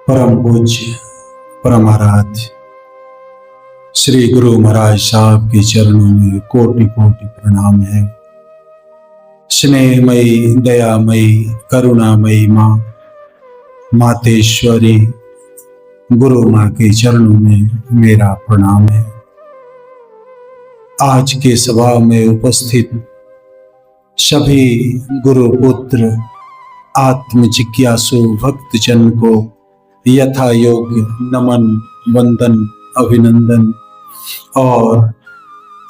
परम पूज्य परम आराध्य श्री गुरु महाराज साहब के चरणों में कोटि कोटि प्रणाम है। स्नेहमयी दयामयी करुणामयी माँ मातेश्वरी गुरु माँ के चरणों में मेरा प्रणाम है। आज के सभा में उपस्थित सभी गुरु पुत्र आत्म जिज्ञासु भक्तजन को यथा योग्य नमन वंदन अभिनंदन। और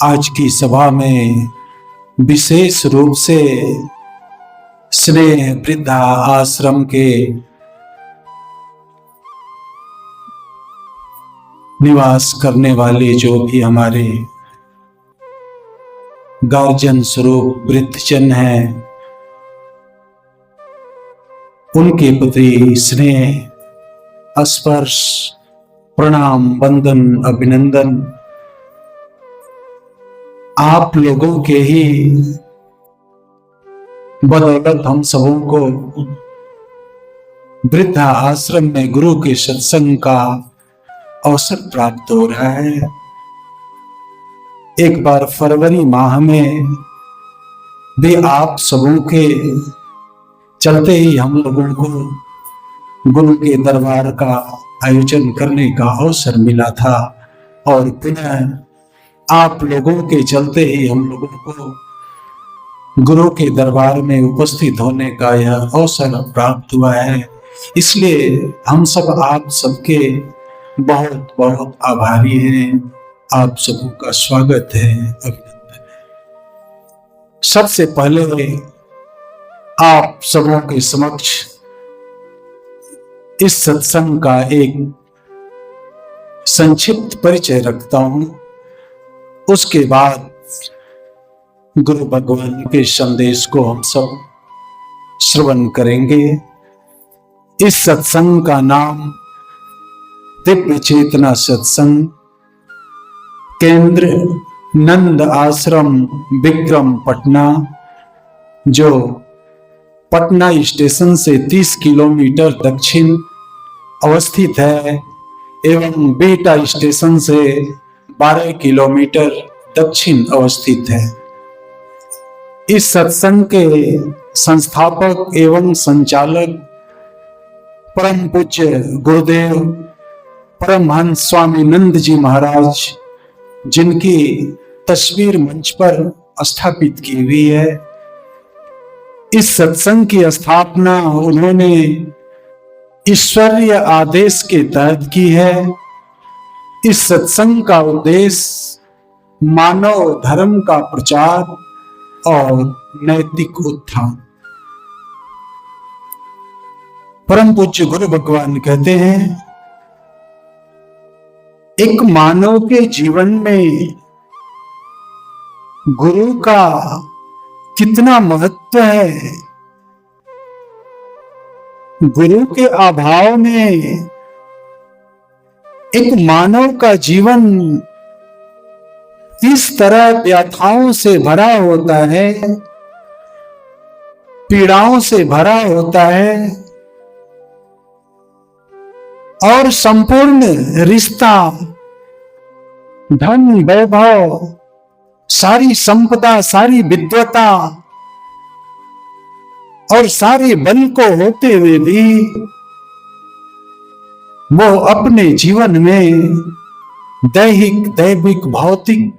आज की सभा में विशेष रूप से स्नेह वृद्धा आश्रम के निवास करने वाले जो भी हमारे गार्जियन स्वरूप वृद्धजन हैं, उनके प्रति स्नेह स्पर्श प्रणाम वंदन अभिनंदन। आप लोगों के ही बदौलत हम सबों को वृद्धा आश्रम में गुरु के सत्संग का अवसर प्राप्त हो रहा है। एक बार फरवरी माह में भी आप सबों के चलते ही हम लोगों को गुरु के दरबार का आयोजन करने का अवसर मिला था और पुनः आप लोगों के चलते ही हम लोगों को गुरु के दरबार में उपस्थित होने का यह अवसर प्राप्त हुआ है। इसलिए हम सब आप सबके बहुत बहुत आभारी हैं। आप सबों का स्वागत है, अभिनंदन है। सबसे पहले आप सबों के समक्ष इस सत्संग का एक संक्षिप्त परिचय रखता हूं, उसके बाद गुरु भगवान के संदेश को हम सब श्रवण करेंगे। इस सत्संग का नाम दिव्य चेतना सत्संग, केंद्र नंद आश्रम विक्रम पटना, जो पटना स्टेशन से 30 किलोमीटर दक्षिण अवस्थित है एवं बेटा स्टेशन से 12 किलोमीटर दक्षिण अवस्थित है। इस सत्संग के संस्थापक एवं संचालक परम पूज्य गुरुदेव परमहंस स्वामी नंद जी महाराज, जिनकी तस्वीर मंच पर स्थापित की हुई है। इस सत्संग की स्थापना उन्होंने ईश्वरीय आदेश के तहत की है। इस सत्संग का उद्देश्य मानव धर्म का प्रचार और नैतिक उत्थान। परम पूज्य गुरु भगवान कहते हैं, एक मानव के जीवन में गुरु का कितना महत्व है। गुरु के अभाव में एक मानव का जीवन इस तरह व्यथाओं से भरा होता है, पीड़ाओं से भरा होता है और संपूर्ण रिश्ता, धन वैभव, सारी संपदा, सारी विद्वता और सारे बल को होते हुए भी वो अपने जीवन में दैहिक दैविक भौतिक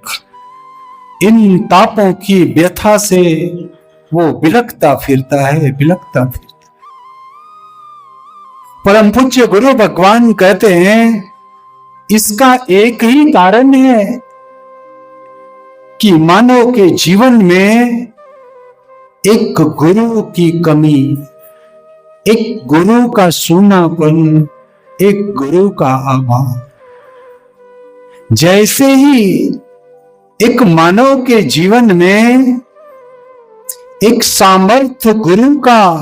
इन तापों की व्यथा से वो बिलखता फिरता है। परम पूज्य गुरु भगवान कहते हैं, इसका एक ही कारण है कि मानव के जीवन में एक गुरु की कमी, एक गुरु का सूनापन, एक गुरु का अभाव। जैसे ही एक मानव के जीवन में एक सामर्थ्य गुरु का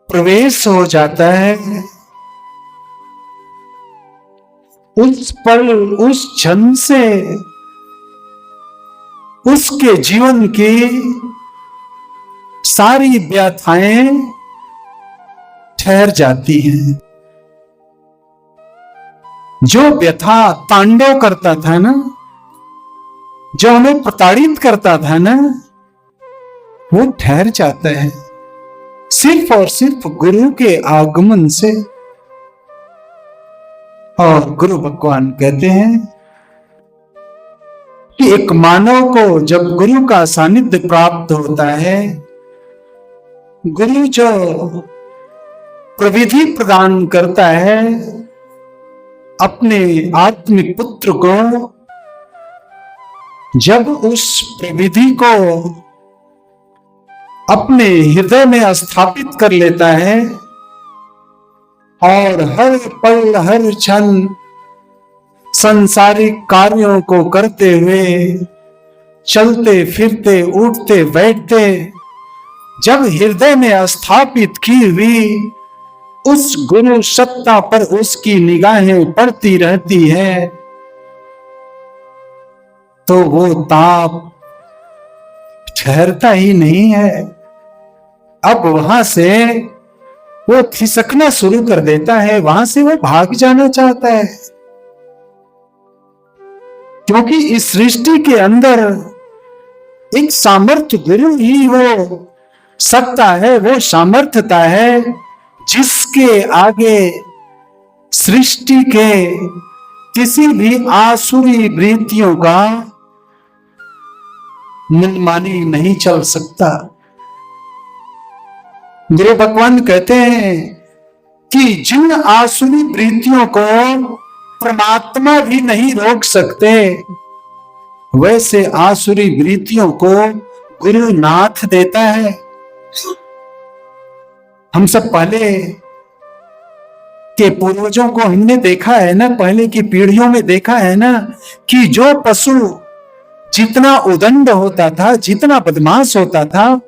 प्रवेश हो जाता है, उस पल उस क्षण से उसके जीवन की सारी व्यथाएं ठहर जाती हैं। जो व्यथा तांडव करता था ना, जो हमें प्रताड़ित करता था ना, वो ठहर जाता है सिर्फ और सिर्फ गुरु के आगमन से। और गुरु भगवान कहते हैं कि एक मानव को जब गुरु का सानिध्य प्राप्त होता है, गुरु जो प्रविधि प्रदान करता है अपने आत्मिक पुत्र को, जब उस प्रविधि को अपने हृदय में स्थापित कर लेता है और हर पल हर क्षण सांसारिक कार्यों को करते हुए, चलते फिरते उठते बैठते, जब हृदय में स्थापित की हुई उस गुरु सत्ता पर उसकी निगाहें पड़ती रहती है, तो वो ताप ठहरता ही नहीं है। अब वहां से वो खिसकना शुरू कर देता है, वहां से वो भाग जाना चाहता है, क्योंकि इस सृष्टि के अंदर एक सामर्थ्य गुरु ही वो सत्ता है, वो सामर्थ्यता है जिसके आगे सृष्टि के किसी भी आसुरी वृत्तियों का मनमानी नहीं चल सकता। गुरु भगवान कहते हैं कि जिन आसुरी वृत्तियों को परमात्मा भी नहीं रोक सकते, वैसे आसुरी वृत्तियों को गुरु नाथ देता है। हम सब पहले के पूर्वजों को हमने देखा है ना, पहले की पीढ़ियों में देखा है ना, कि जो पशु जितना उदंड होता था, जितना बदमाश होता था,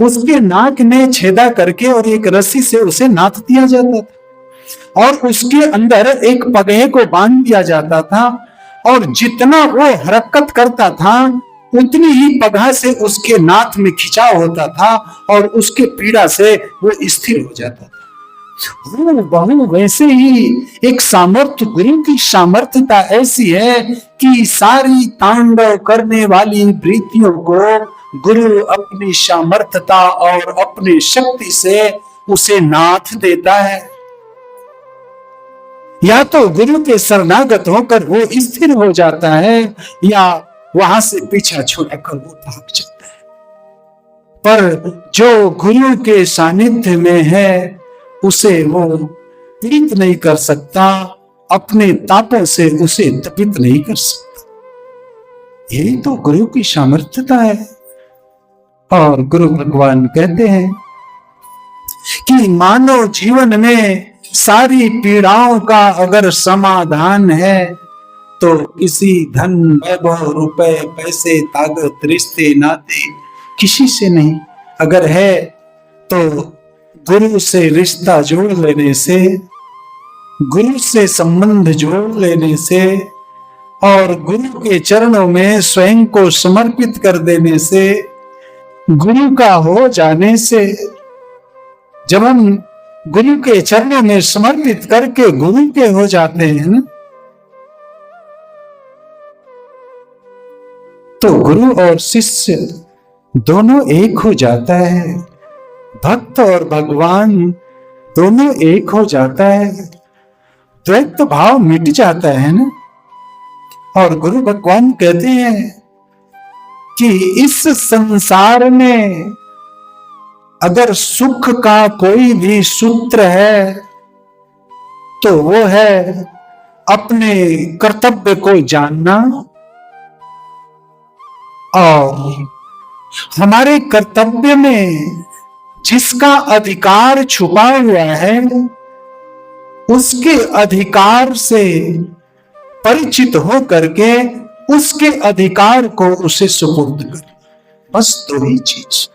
उसके नाक में छेदा करके और एक रस्सी से उसे नाथ दिया जाता था और उसके अंदर एक पगहे को बांध दिया जाता था, और जितना वो हरकत करता था उतनी ही पगहा से उसके नाथ में खिंचाव होता था और उसके पीड़ा से वो स्थिर हो जाता था। बहु वैसे ही एक सामर्थ्य, गुरु की सामर्थ्यता ऐसी है कि सारी तांडव करने वाली वृत्तियों को गुरु अपनी सामर्थ्यता और अपनी शक्ति से उसे नाथ देता है। या तो गुरु के शरणागत होकर वो स्थिर हो जाता है, या वहां से पीछा छोड़कर वो भाग जाता है। पर जो गुरु के सानिध्य में है उसे वो पीड़ित नहीं कर सकता, अपने तापों से उसे तपित नहीं कर सकता। यही तो गुरु की सामर्थ्यता है। और गुरु भगवान कहते हैं कि मानव जीवन में सारी पीड़ाओं का अगर समाधान है तो किसी धन वैभव रुपए पैसे ताकत रिश्ते नाते किसी से नहीं, अगर है तो गुरु से रिश्ता जोड़ लेने से, गुरु से संबंध जोड़ लेने से और गुरु के चरणों में स्वयं को समर्पित कर देने से, गुरु का हो जाने से। जब हम गुरु के चरणों में समर्पित करके गुरु के हो जाते हैं ना, तो गुरु और शिष्य दोनों एक हो जाता है, भक्त और भगवान दोनों एक हो जाता है, द्वैत भाव मिट जाता है ना। और गुरु भगवान कहते हैं कि इस संसार में अगर सुख का कोई भी सूत्र है तो वो है अपने कर्तव्य को जानना, और हमारे कर्तव्य में जिसका अधिकार छुपा हुआ है उसके अधिकार से परिचित हो करके उसके अधिकार को उसे सुपुर्द कर, बस दो ही चीज।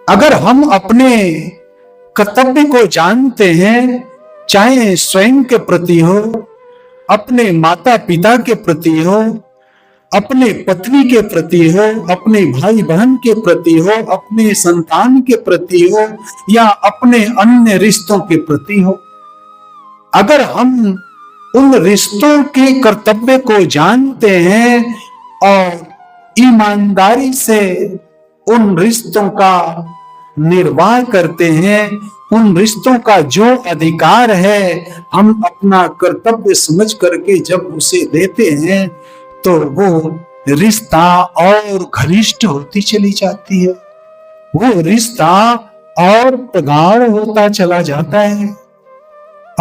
अगर हम अपने कर्तव्य को जानते हैं, चाहे स्वयं के प्रति हो, अपने माता पिता के प्रति हो, अपने पत्नी के प्रति हो, अपने भाई बहन के प्रति हो, अपने संतान के प्रति हो, या अपने अन्य रिश्तों के प्रति हो, अगर हम उन रिश्तों के कर्तव्य को जानते हैं और ईमानदारी से उन रिश्तों का निर्वाह करते हैं, उन रिश्तों का जो अधिकार है हम अपना कर्तव्य समझ करके जब उसे देते हैं, तो वो रिश्ता और घनिष्ठ होती चली जाती है, वो रिश्ता और प्रगाढ़ होता चला जाता है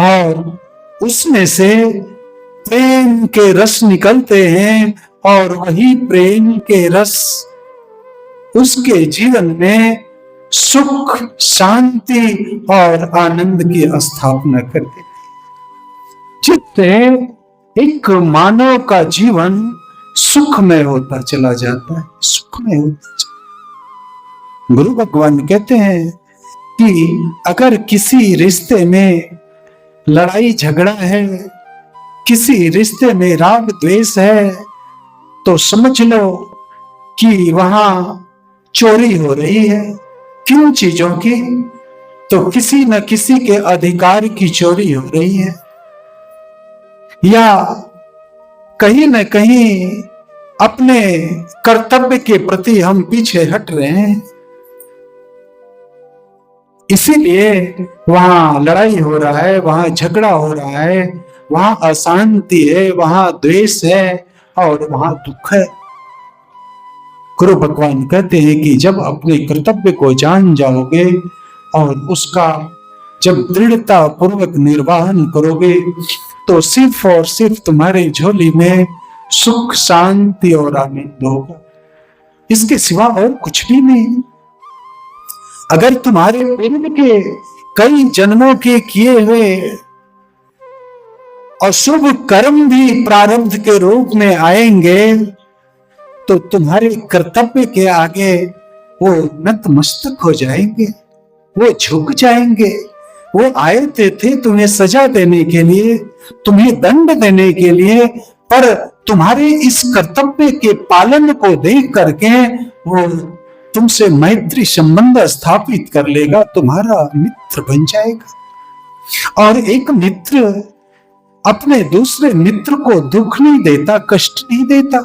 और उसमें से प्रेम के रस निकलते हैं और वही प्रेम के रस उसके जीवन में सुख, शांति और आनंद की स्थापना करते हैं, जिससे एक मानव का जीवन सुखमय होता चला जाता है, सुखमय होता चला। गुरु भगवान कहते हैं कि अगर किसी रिश्ते में लड़ाई झगड़ा है, किसी रिश्ते में राग द्वेष है, तो समझ लो कि वहां चोरी हो रही है। किन चीजों की? तो किसी न किसी के अधिकार की चोरी हो रही है, या कहीं न कहीं अपने कर्तव्य के प्रति हम पीछे हट रहे हैं, इसीलिए वहां लड़ाई हो रहा है, वहां झगड़ा हो रहा है, वहां अशांति है, वहां द्वेष है और वहां दुख है। गुरु भगवान कहते हैं कि जब अपने कर्तव्य को जान जाओगे और उसका जब दृढ़ता पूर्वक निर्वाहन करोगे, तो सिर्फ और सिर्फ तुम्हारे झोली में सुख, शांति और आनंद होगा, इसके सिवा और कुछ भी नहीं। अगर तुम्हारे पूर्व के कई जन्मों के किए हुए अशुभ कर्म भी प्रारब्ध के रूप में आएंगे, तो तुम्हारे कर्तव्य के आगे वो नतमस्तक हो जाएंगे, वो झुक जाएंगे। वो आए थे तुम्हें सजा देने के लिए, तुम्हें दंड देने के लिए, पर तुम्हारे इस कर्तव्य के पालन को देख करके वो तुमसे मैत्री संबंध स्थापित कर लेगा, तुम्हारा मित्र बन जाएगा। और एक मित्र अपने दूसरे मित्र को दुख नहीं देता, कष्ट नहीं देता,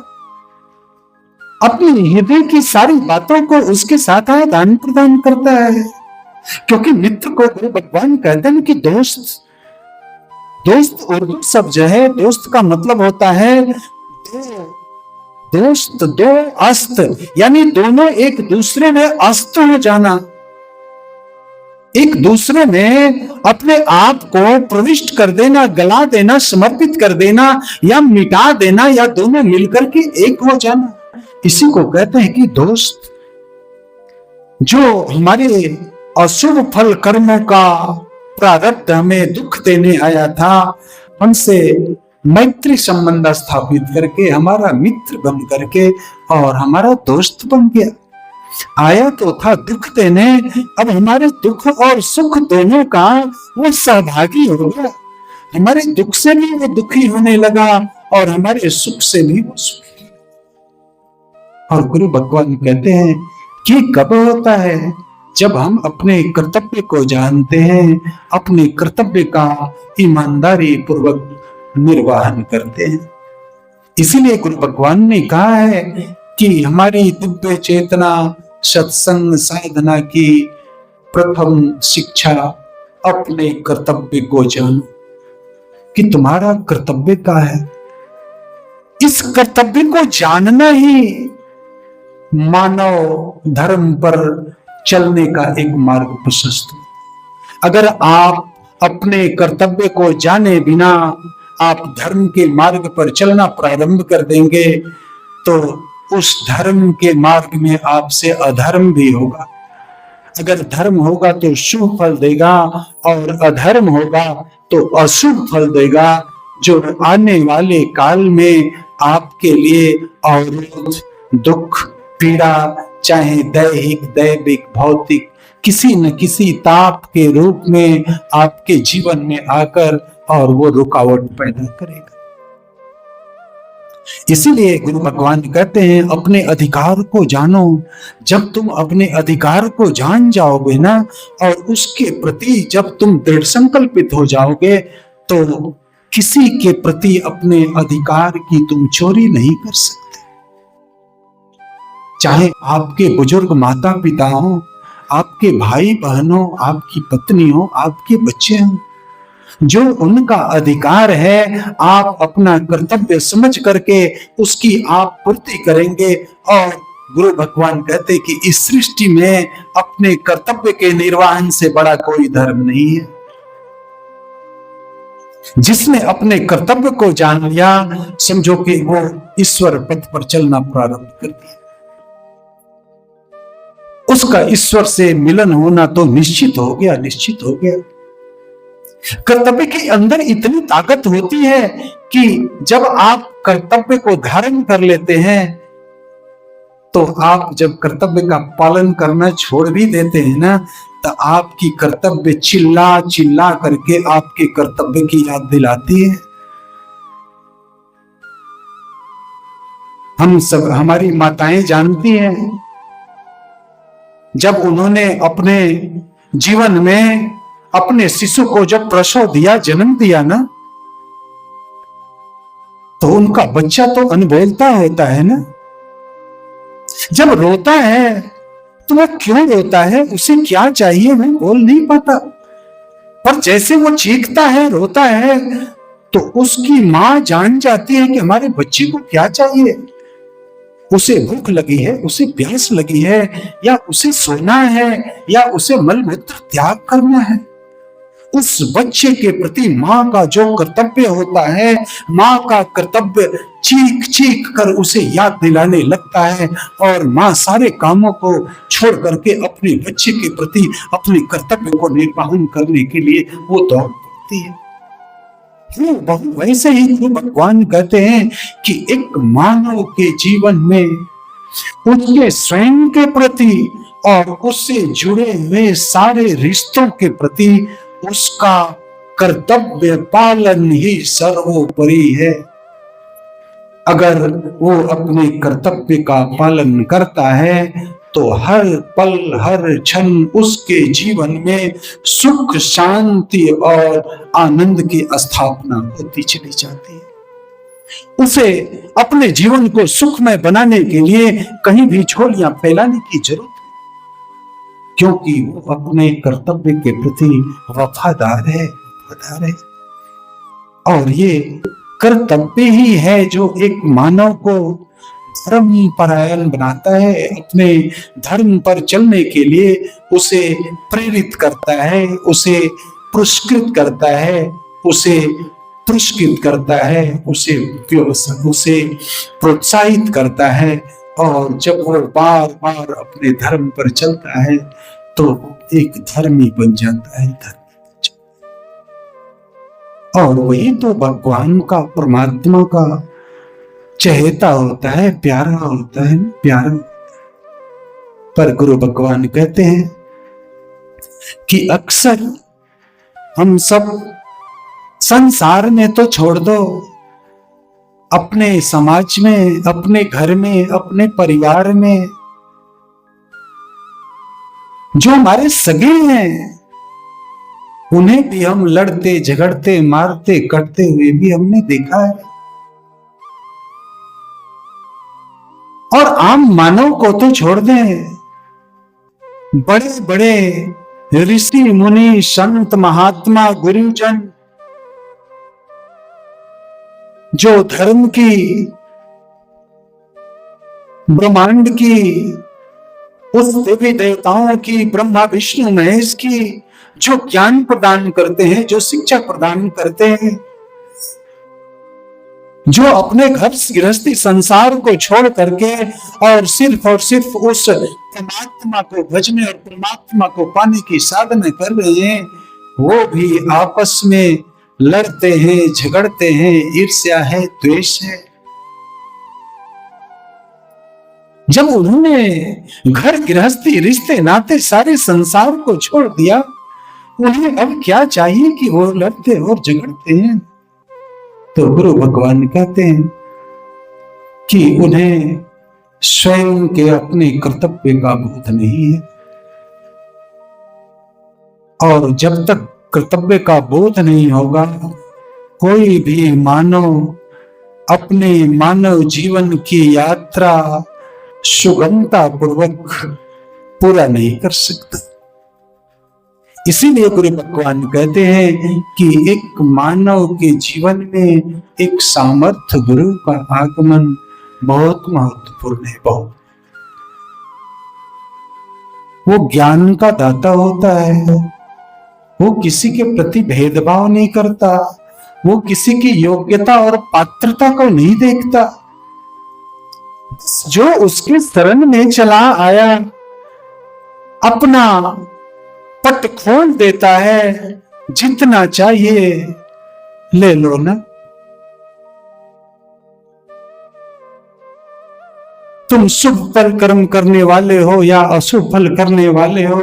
अपने हृदय की सारी बातों को उसके साथ आदान प्रदान करता है, क्योंकि मित्र को गुरु भगवान कहते हैं कि दोस्त, दोस्त उर्दू शब्द है, दोस्त का मतलब होता है दोस्त, दो अस्त, यानी दोनों एक दूसरे में अस्त हो जाना, एक दूसरे में अपने आप को प्रविष्ट कर देना, गला देना, समर्पित कर देना या मिटा देना, या दोनों मिलकर के एक हो जाना, इसी को कहते हैं कि दोस्त। जो हमारे अशुभ फल कर्मों का प्रारब्ध हमें दुख देने आया था, हमसे मैत्री संबंध स्थापित करके हमारा मित्र बन करके और हमारा दोस्त बन गया। आया तो था दुख देने, अब हमारे दुख और सुख दोनों का वो सहभागी हो गया। हमारे दुख से भी वो दुखी होने लगा और हमारे सुख से भी वो सुखी। और गुरु भगवान कहते हैं कि कब होता है? जब हम अपने कर्तव्य को जानते हैं, अपने कर्तव्य का ईमानदारी पूर्वक निर्वाहन करते हैं। इसीलिए गुरु भगवान ने कहा है कि हमारी दिव्य चेतना सत्संग साधना की प्रथम शिक्षा अपने कर्तव्य को जानो, कि तुम्हारा कर्तव्य क्या है। इस कर्तव्य को जानना ही मानव धर्म पर चलने का एक मार्ग प्रशस्त है। अगर आप अपने कर्तव्य को जाने बिना आप धर्म के मार्ग पर चलना प्रारंभ कर देंगे, तो उस धर्म के मार्ग में आपसे अधर्म भी होगा। अगर धर्म होगा तो शुभ फल देगा और अधर्म होगा तो अशुभ फल देगा, जो आने वाले काल में आपके लिए अवरोध, दुख, पीड़ा, चाहे दैहिक, दैविक, भौतिक, किसी न किसी ताप के रूप में आपके जीवन में आकर और वो रुकावट पैदा करेगा। इसीलिए गुरु भगवान कहते हैं अपने अधिकार को जानो। जब तुम अपने अधिकार को जान जाओगे ना, और उसके प्रति जब तुम दृढ़ संकल्पित हो जाओगे, तो किसी के प्रति अपने अधिकार की तुम चोरी नहीं कर सकते। चाहे आपके बुजुर्ग माता पिता हो, आपके भाई बहन हो, आपकी पत्नी हो, आपके बच्चे हो, जो उनका अधिकार है आप अपना कर्तव्य समझ करके उसकी आप पूर्ति करेंगे। और गुरु भगवान कहते कि इस सृष्टि में अपने कर्तव्य के निर्वहन से बड़ा कोई धर्म नहीं है। जिसने अपने कर्तव्य को जान लिया, समझो कि वो ईश्वर पथ पर चलना प्रारंभ कर दिया। उसका ईश्वर से मिलन होना तो निश्चित हो गया, निश्चित हो गया। कर्तव्य के अंदर इतनी ताकत होती है कि जब आप कर्तव्य को धारण कर लेते हैं, तो आप जब कर्तव्य का पालन करना छोड़ भी देते हैं ना, तो आपकी कर्तव्य चिल्ला चिल्ला करके आपके कर्तव्य की याद दिलाती है। हम सब, हमारी माताएं जानती हैं, जब उन्होंने अपने जीवन में अपने शिशु को जब प्रसव दिया, जन्म दिया ना, तो उनका बच्चा तो अनबोलता होता है ना। जब रोता है तो वह क्यों रोता है, उसे क्या चाहिए, वह बोल नहीं पाता, पर जैसे वो चीखता है, रोता है, तो उसकी मां जान जाती है कि हमारे बच्चे को क्या चाहिए। उसे भूख लगी है, उसे प्यास लगी है, या उसे सोना है, या उसे मलमूत्र त्याग करना है। उस बच्चे के प्रति मां का जो कर्तव्य होता है, मां का कर्तव्य चीख चीख कर उसे याद दिलाने लगता है, और मां सारे कामों को छोड़ करके अपने बच्चे के प्रति अपने कर्तव्य को निर्वहन करने के लिए वो दौड़ पड़ती है। वैसे ही तो भगवान कहते हैं कि एक मानव के जीवन में उसके स्वयं के प्रति और उससे जुड़े हुए सारे रिश्तों के प्रति उसका कर्तव्य पालन ही सर्वोपरि है। अगर वो अपने कर्तव्य का पालन करता है तो हर पल हर क्षण उसके जीवन में सुख शांति और आनंद की स्थापना होती चली जाती है। उसे अपने जीवन को सुखमय बनाने के लिए कहीं भी झोलियां फैलाने की जरूरत नहीं, क्योंकि वो अपने कर्तव्य के प्रति वफादार है, वफादार है। और ये कर्तव्य ही है जो एक मानव को धर्म परायण बनाता है, अपने धर्म पर चलने के लिए उसे प्रेरित करता है, उसे पुरस्कृत करता है, उसे पुरस्कृत करता है, उसे प्रोत्साहित करता है। और जब वो बार बार अपने धर्म पर चलता है तो एक धर्मी बन जाता है, और वही तो भगवान का, परमात्मा का चहेता होता है, प्यारा होता है, प्यारा। पर गुरु भगवान कहते हैं कि अक्सर हम सब संसार में तो छोड़ दो, अपने समाज में, अपने घर में, अपने परिवार में जो हमारे सगे हैं उन्हें भी हम लड़ते झगड़ते मारते कटते हुए भी हमने देखा है। और आम मानव को तो छोड़ दें, बड़े बड़े ऋषि मुनि संत महात्मा गुरुजन जो धर्म की, ब्रह्मांड की, उस देवी देवताओं की, ब्रह्मा विष्णु महेश की जो ज्ञान प्रदान करते हैं, जो शिक्षा प्रदान करते हैं, जो अपने घर गृहस्थी संसार को छोड़ करके और सिर्फ उस परमात्मा को भजने और परमात्मा को पाने की साधना कर रहे हैं, वो भी आपस में लड़ते हैं, झगड़ते हैं, ईर्ष्या है, द्वेष है। जब उन्होंने घर गृहस्थी रिश्ते नाते सारे संसार को छोड़ दिया, उन्हें अब क्या चाहिए कि वो लड़ते और झगड़ते हैं। तो गुरु भगवान कहते हैं कि उन्हें स्वयं के अपने कर्तव्य का बोध नहीं है। और जब तक कर्तव्य का बोध नहीं होगा, कोई भी मानव अपने मानव जीवन की यात्रा सुगमता पूर्वक पूरा नहीं कर सकता। इसीलिए गुरु भगवान कहते हैं कि एक मानव के जीवन में एक सामर्थ्य गुरु का आगमन बहुत महत्वपूर्ण है। बहुत वो ज्ञान का दाता होता है, वो किसी के प्रति भेदभाव नहीं करता, वो किसी की योग्यता और पात्रता को नहीं देखता। जो उसके शरण में चला आया अपना पट खोल देता है, जितना चाहिए ले लो ना। तुम शुभ फल कर्म करने वाले हो या अशुभ फल करने वाले हो,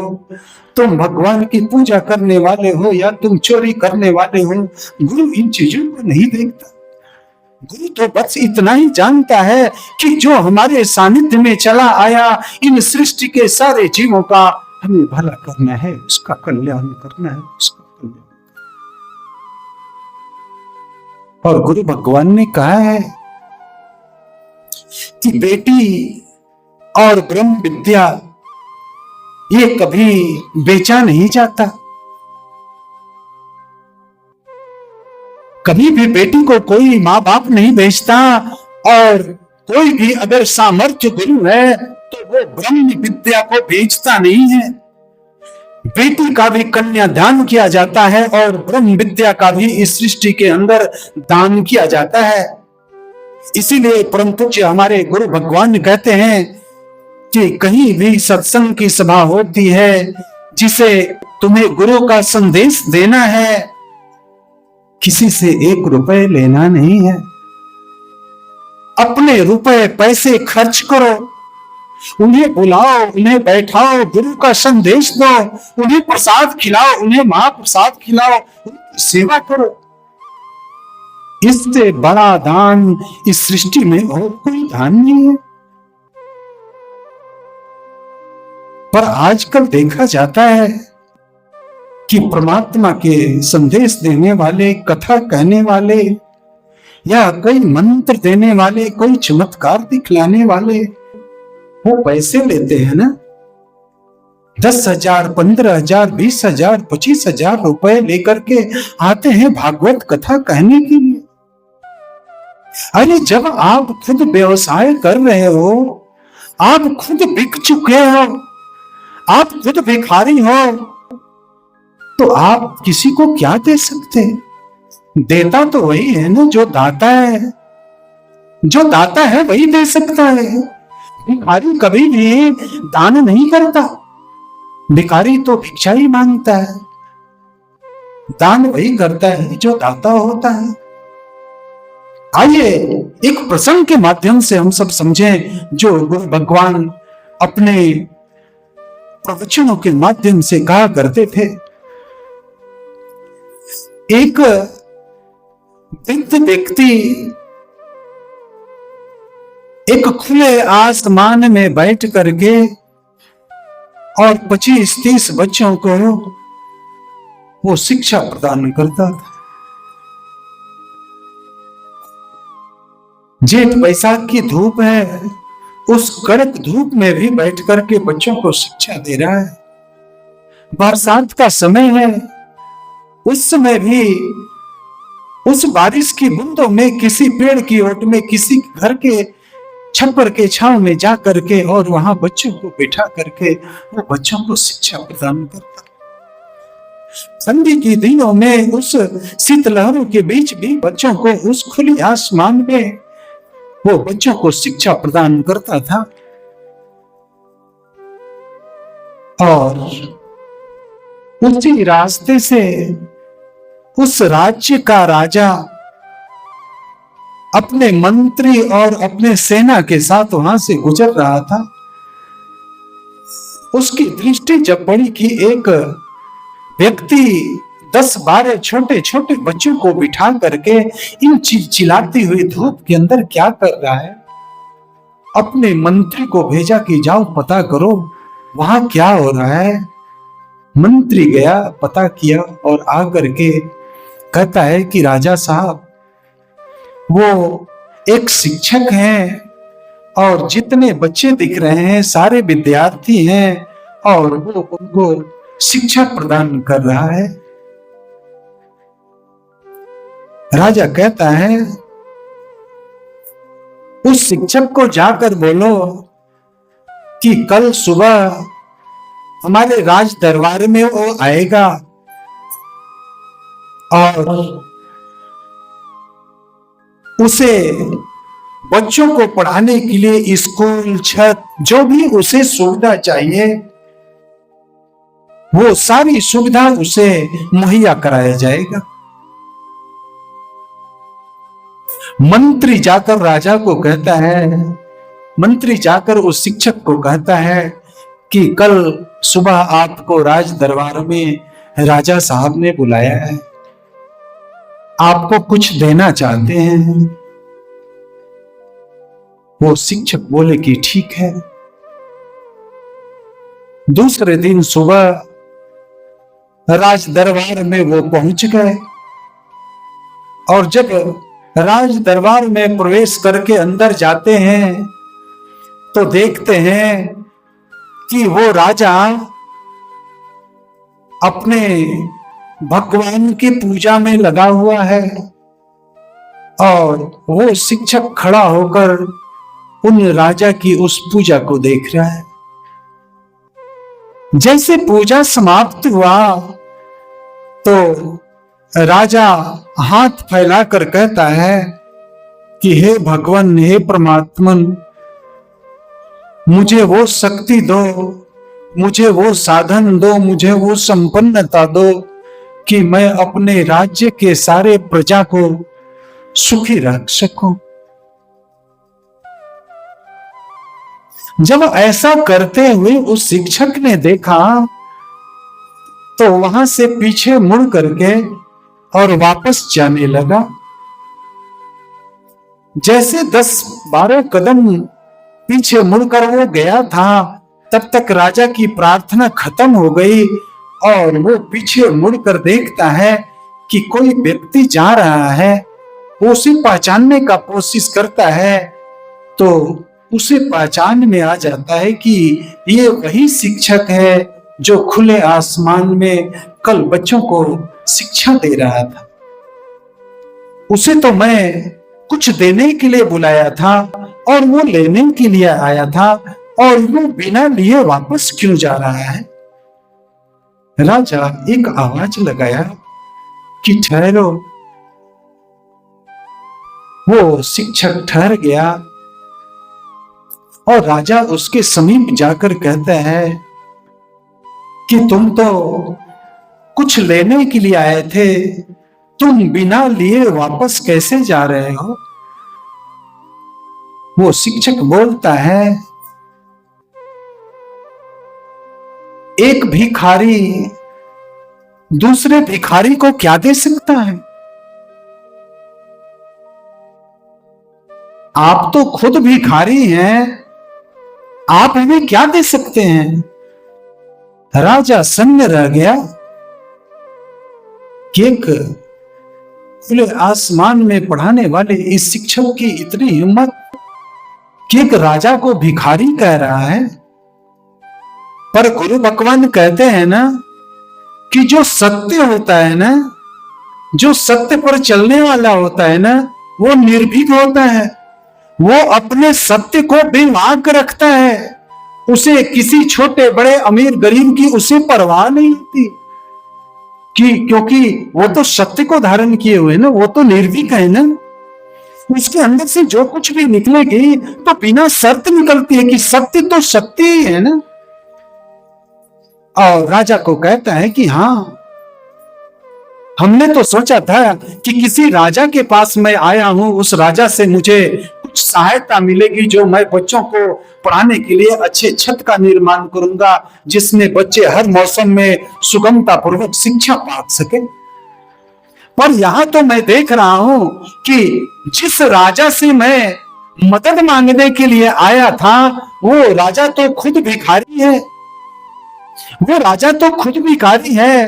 तुम भगवान की पूजा करने वाले हो या तुम चोरी करने वाले हो, गुरु इन चीजों को नहीं देखता। गुरु तो बस इतना ही जानता है कि जो हमारे सानिध्य में चला आया, इन सृष्टि के सारे जीवों का हमें भला करना है, उसका कल्याण करना है, उसका कल्याण। और गुरु भगवान ने कहा है कि बेटी और ब्रह्म विद्या ये कभी बेचा नहीं जाता। कभी भी बेटी को कोई माँ बाप नहीं बेचता, और कोई भी अगर सामर्थ्य गुरु है तो वो ब्रह्म विद्या को बेचता नहीं है। बेटी का भी कन्यादान किया जाता है और ब्रह्म विद्या का भी इस सृष्टि के अंदर दान किया जाता है। इसीलिए परम पूज्य हमारे गुरु भगवान कहते हैं कि कहीं भी सत्संग की सभा होती है, जिसे तुम्हें गुरु का संदेश देना है, किसी से 1 रुपए लेना नहीं है। अपने रुपए पैसे खर्च करो, उन्हें बुलाओ, उन्हें बैठाओ, गुरु का संदेश दो, उन्हें प्रसाद खिलाओ, उन्हें महाप्रसाद खिलाओ, उनकी सेवा करो। इससे बड़ा दान इस सृष्टि में और कोई दान नहीं है। पर आजकल देखा जाता है कि परमात्मा के संदेश देने वाले, कथा कहने वाले या कोई मंत्र देने वाले, कोई चमत्कार दिखलाने वाले, वो पैसे लेते हैं ना। 10,000, 15,000, 20,000, 25,000 रुपए लेकर के आते हैं भागवत कथा कहने के लिए। अरे जब आप खुद व्यवसाय कर रहे हो, आप खुद बिक चुके हो, आप खुद भिखारी हो, तो आप किसी को क्या दे सकते? देता तो वही है ना जो दाता है। जो दाता है वही दे सकता है। भिखारी कभी भी दान नहीं करता, भिखारी तो भिक्षा ही मांगता है। दान वही करता है जो दाता होता है। आइए एक प्रसंग के माध्यम से हम सब समझें, जो गुरु भगवान अपने प्रवचनों के माध्यम से कहा करते थे। एक वृद्ध व्यक्ति एक खुले आसमान में बैठ करके और 25-30 बच्चों को वो शिक्षा प्रदान करता था। जेठ बैसाख की धूप है, उस कड़क धूप में भी बैठ करके बच्चों को शिक्षा दे रहा है। बरसात का समय है, उस समय भी उस बारिश की बूंदों में किसी पेड़ की ओट में, किसी घर के छप्पर के छांव में जा करके और वहां बच्चों को बैठा करके वो बच्चों को शिक्षा प्रदान करता। ठंडी के दिनों में उस शीतलहरों के बीच भी बच्चों को उस खुले आसमान में वो बच्चों को शिक्षा प्रदान करता था। और उसी रास्ते से उस राज्य का राजा अपने मंत्री और अपने सेना के साथ वहां से गुजर रहा था। उसकी दृष्टि जब पड़ी कि एक व्यक्ति 10-12 छोटे छोटे बच्चों को बिठा करके इन चिलचिलाती हुई धूप के अंदर क्या कर रहा है, अपने मंत्री को भेजा कि जाओ पता करो वहां क्या हो रहा है। मंत्री गया, पता किया और आकर के कहता है कि राजा साहब, वो एक शिक्षक हैं और जितने बच्चे दिख रहे हैं सारे विद्यार्थी हैं और वो उनको शिक्षा प्रदान कर रहा है। राजा कहता है उस शिक्षक को जाकर बोलो कि कल सुबह हमारे राज दरबार में वो आएगा और उसे बच्चों को पढ़ाने के लिए स्कूल, छत, जो भी उसे सुविधा चाहिए वो सारी सुविधा उसे मुहैया कराया जाएगा। मंत्री जाकर राजा को कहता है, मंत्री जाकर उस शिक्षक को कहता है कि कल सुबह आपको राज दरबार में राजा साहब ने बुलाया है, आपको कुछ देना चाहते हैं। वो शिक्षक बोले कि ठीक है। दूसरे दिन सुबह राज दरबार में वो पहुंच गए और जब राज दरबार में प्रवेश करके अंदर जाते हैं तो देखते हैं कि वो राजा अपने भगवान की पूजा में लगा हुआ है और वो शिक्षक खड़ा होकर उन राजा की उस पूजा को देख रहा है। जैसे पूजा समाप्त हुआ तो राजा हाथ फैलाकर कहता है कि हे भगवान, हे परमात्मन, मुझे वो शक्ति दो, मुझे वो साधन दो, मुझे वो संपन्नता दो कि मैं अपने राज्य के सारे प्रजा को सुखी रख सकूं। जब ऐसा करते हुए उस शिक्षक ने देखा तो वहां से पीछे मुड़ करके और वापस जाने लगा। जैसे 10-12 कदम पीछे मुड़कर वो गया था तब तक राजा की प्रार्थना खत्म हो गई और वो पीछे मुड़कर देखता है कि कोई व्यक्ति जा रहा है। वो उसे पहचानने का कोशिश करता है तो उसे पहचान में आ जाता है कि ये वही शिक्षक है जो खुले आसमान में कल बच्चों को शिक्षा दे रहा था। उसे तो मैं कुछ देने के लिए बुलाया था और वो लेने के लिए आया था और वो बिना लिए वापस क्यों जा रहा है। राजा एक आवाज लगाया कि ठहरो। वो शिक्षक ठहर गया और राजा उसके समीप जाकर कहता है कि तुम तो कुछ लेने के लिए आए थे, तुम बिना लिए वापस कैसे जा रहे हो। वो शिक्षक बोलता है, एक भिखारी दूसरे भिखारी को क्या दे सकता है। आप तो खुद भिखारी हैं, आप हमें क्या दे सकते हैं। राजा सन्न रह गया कि एक खुले आसमान में पढ़ाने वाले इस शिक्षक की इतनी हिम्मत कि एक राजा को भिखारी कह रहा है। पर गुरु भगवान कहते हैं ना कि जो सत्य होता है ना, जो सत्य पर चलने वाला होता है ना, वो निर्भीक होता है। वो अपने सत्य को बेबाक रखता है। उसे किसी छोटे बड़े अमीर गरीब की उसे परवाह नहीं होती क्योंकि वो तो सत्य को धारण किए हुए ना, वो तो निर्भीक है ना। उसके अंदर से जो कुछ भी निकलेगी तो बिना शर्त निकलती है कि सत्य तो सत्य ही है ना। और राजा को कहता है कि हाँ, हमने तो सोचा था कि किसी राजा के पास मैं आया हूं, उस राजा से मुझे कुछ सहायता मिलेगी जो मैं बच्चों को पढ़ाने के लिए अच्छे छत का निर्माण करूंगा जिसमें बच्चे हर मौसम में सुगमता पूर्वक शिक्षा पा सके। पर यहां तो मैं देख रहा हूं कि जिस राजा से मैं मदद मांगने के लिए आया था, वो राजा तो खुद भिखारी है। वो राजा तो खुद भिखारी है।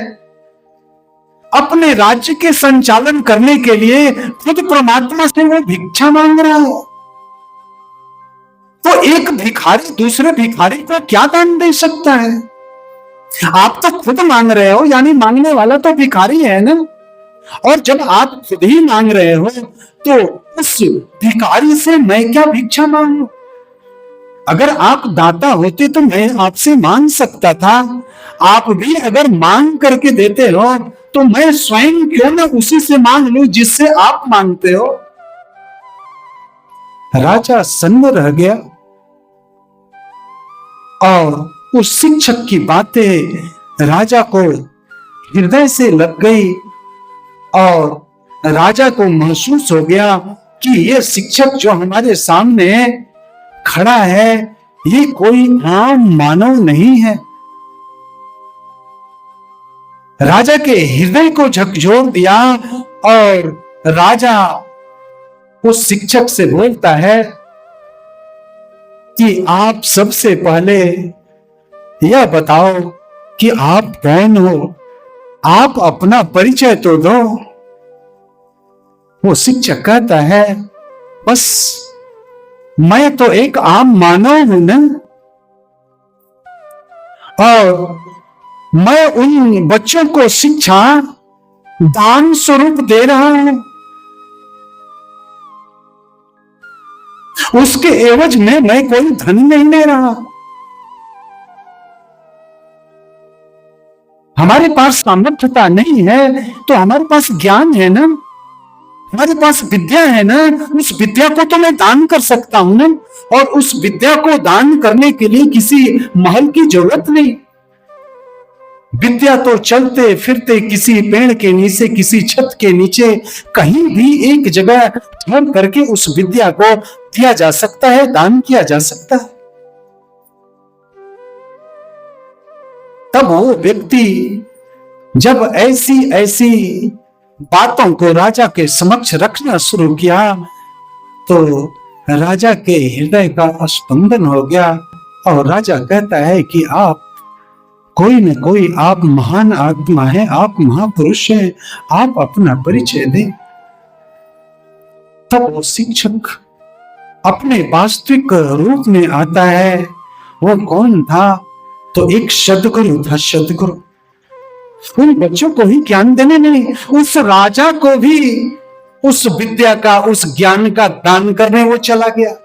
अपने राज्य के संचालन करने के लिए खुद परमात्मा से वो भिक्षा मांग रहा है। तो एक भिखारी दूसरे भिखारी को क्या दान दे सकता है? आप तो खुद मांग रहे हो, यानी मांगने वाला तो भिखारी है ना। और जब आप खुद ही मांग रहे हो तो उस भिखारी से मैं क्या भिक्षा मांगू? अगर आप दाता होते तो मैं आपसे मांग सकता था। आप भी अगर मांग करके देते हो तो मैं स्वयं क्यों ना उसी से मांग लूं जिससे आप मांगते हो। राजा सन्न रह गया और उस शिक्षक की बातें राजा को हृदय से लग गई और राजा को महसूस हो गया कि ये शिक्षक जो हमारे सामने खड़ा है ये कोई आम मानव नहीं है। राजा के हृदय को झकझोर दिया और राजा उस शिक्षक से बोलता है कि आप सबसे पहले यह बताओ कि आप कौन हो, आप अपना परिचय तो दो। वो शिक्षक कहता है बस मैं तो एक आम मानव हूं ना, और मैं उन बच्चों को शिक्षा दान स्वरूप दे रहा हूं। उसके एवज में मैं कोई धन नहीं ले रहा। हमारे पास सामर्थ्यता नहीं है तो हमारे पास ज्ञान है ना, हमारे पास विद्या है ना, उस विद्या को तो मैं दान कर सकता हूं ना। और उस विद्या को दान करने के लिए किसी महल की जरूरत नहीं। विद्या तो चलते फिरते किसी पेड़ के नीचे, किसी छत के नीचे, कहीं भी एक जगह ठहर करके उस विद्या को दिया जा सकता है, दान किया जा सकता है। तब वो व्यक्ति जब ऐसी ऐसी बातों को राजा के समक्ष रखना शुरू किया तो राजा के हृदय का स्पंदन हो गया और राजा कहता है कि आप कोई न कोई, आप महान आत्मा है, आप महापुरुष हैं, आप अपना परिचय दें। तब वो शिक्षक अपने वास्तविक रूप में आता है। वो कौन था? तो एक सद्गुरु था, सद्गुरु। उन बच्चों को ही ज्ञान देने नहीं, उस राजा को भी उस विद्या का, उस ज्ञान का दान करने वो चला गया।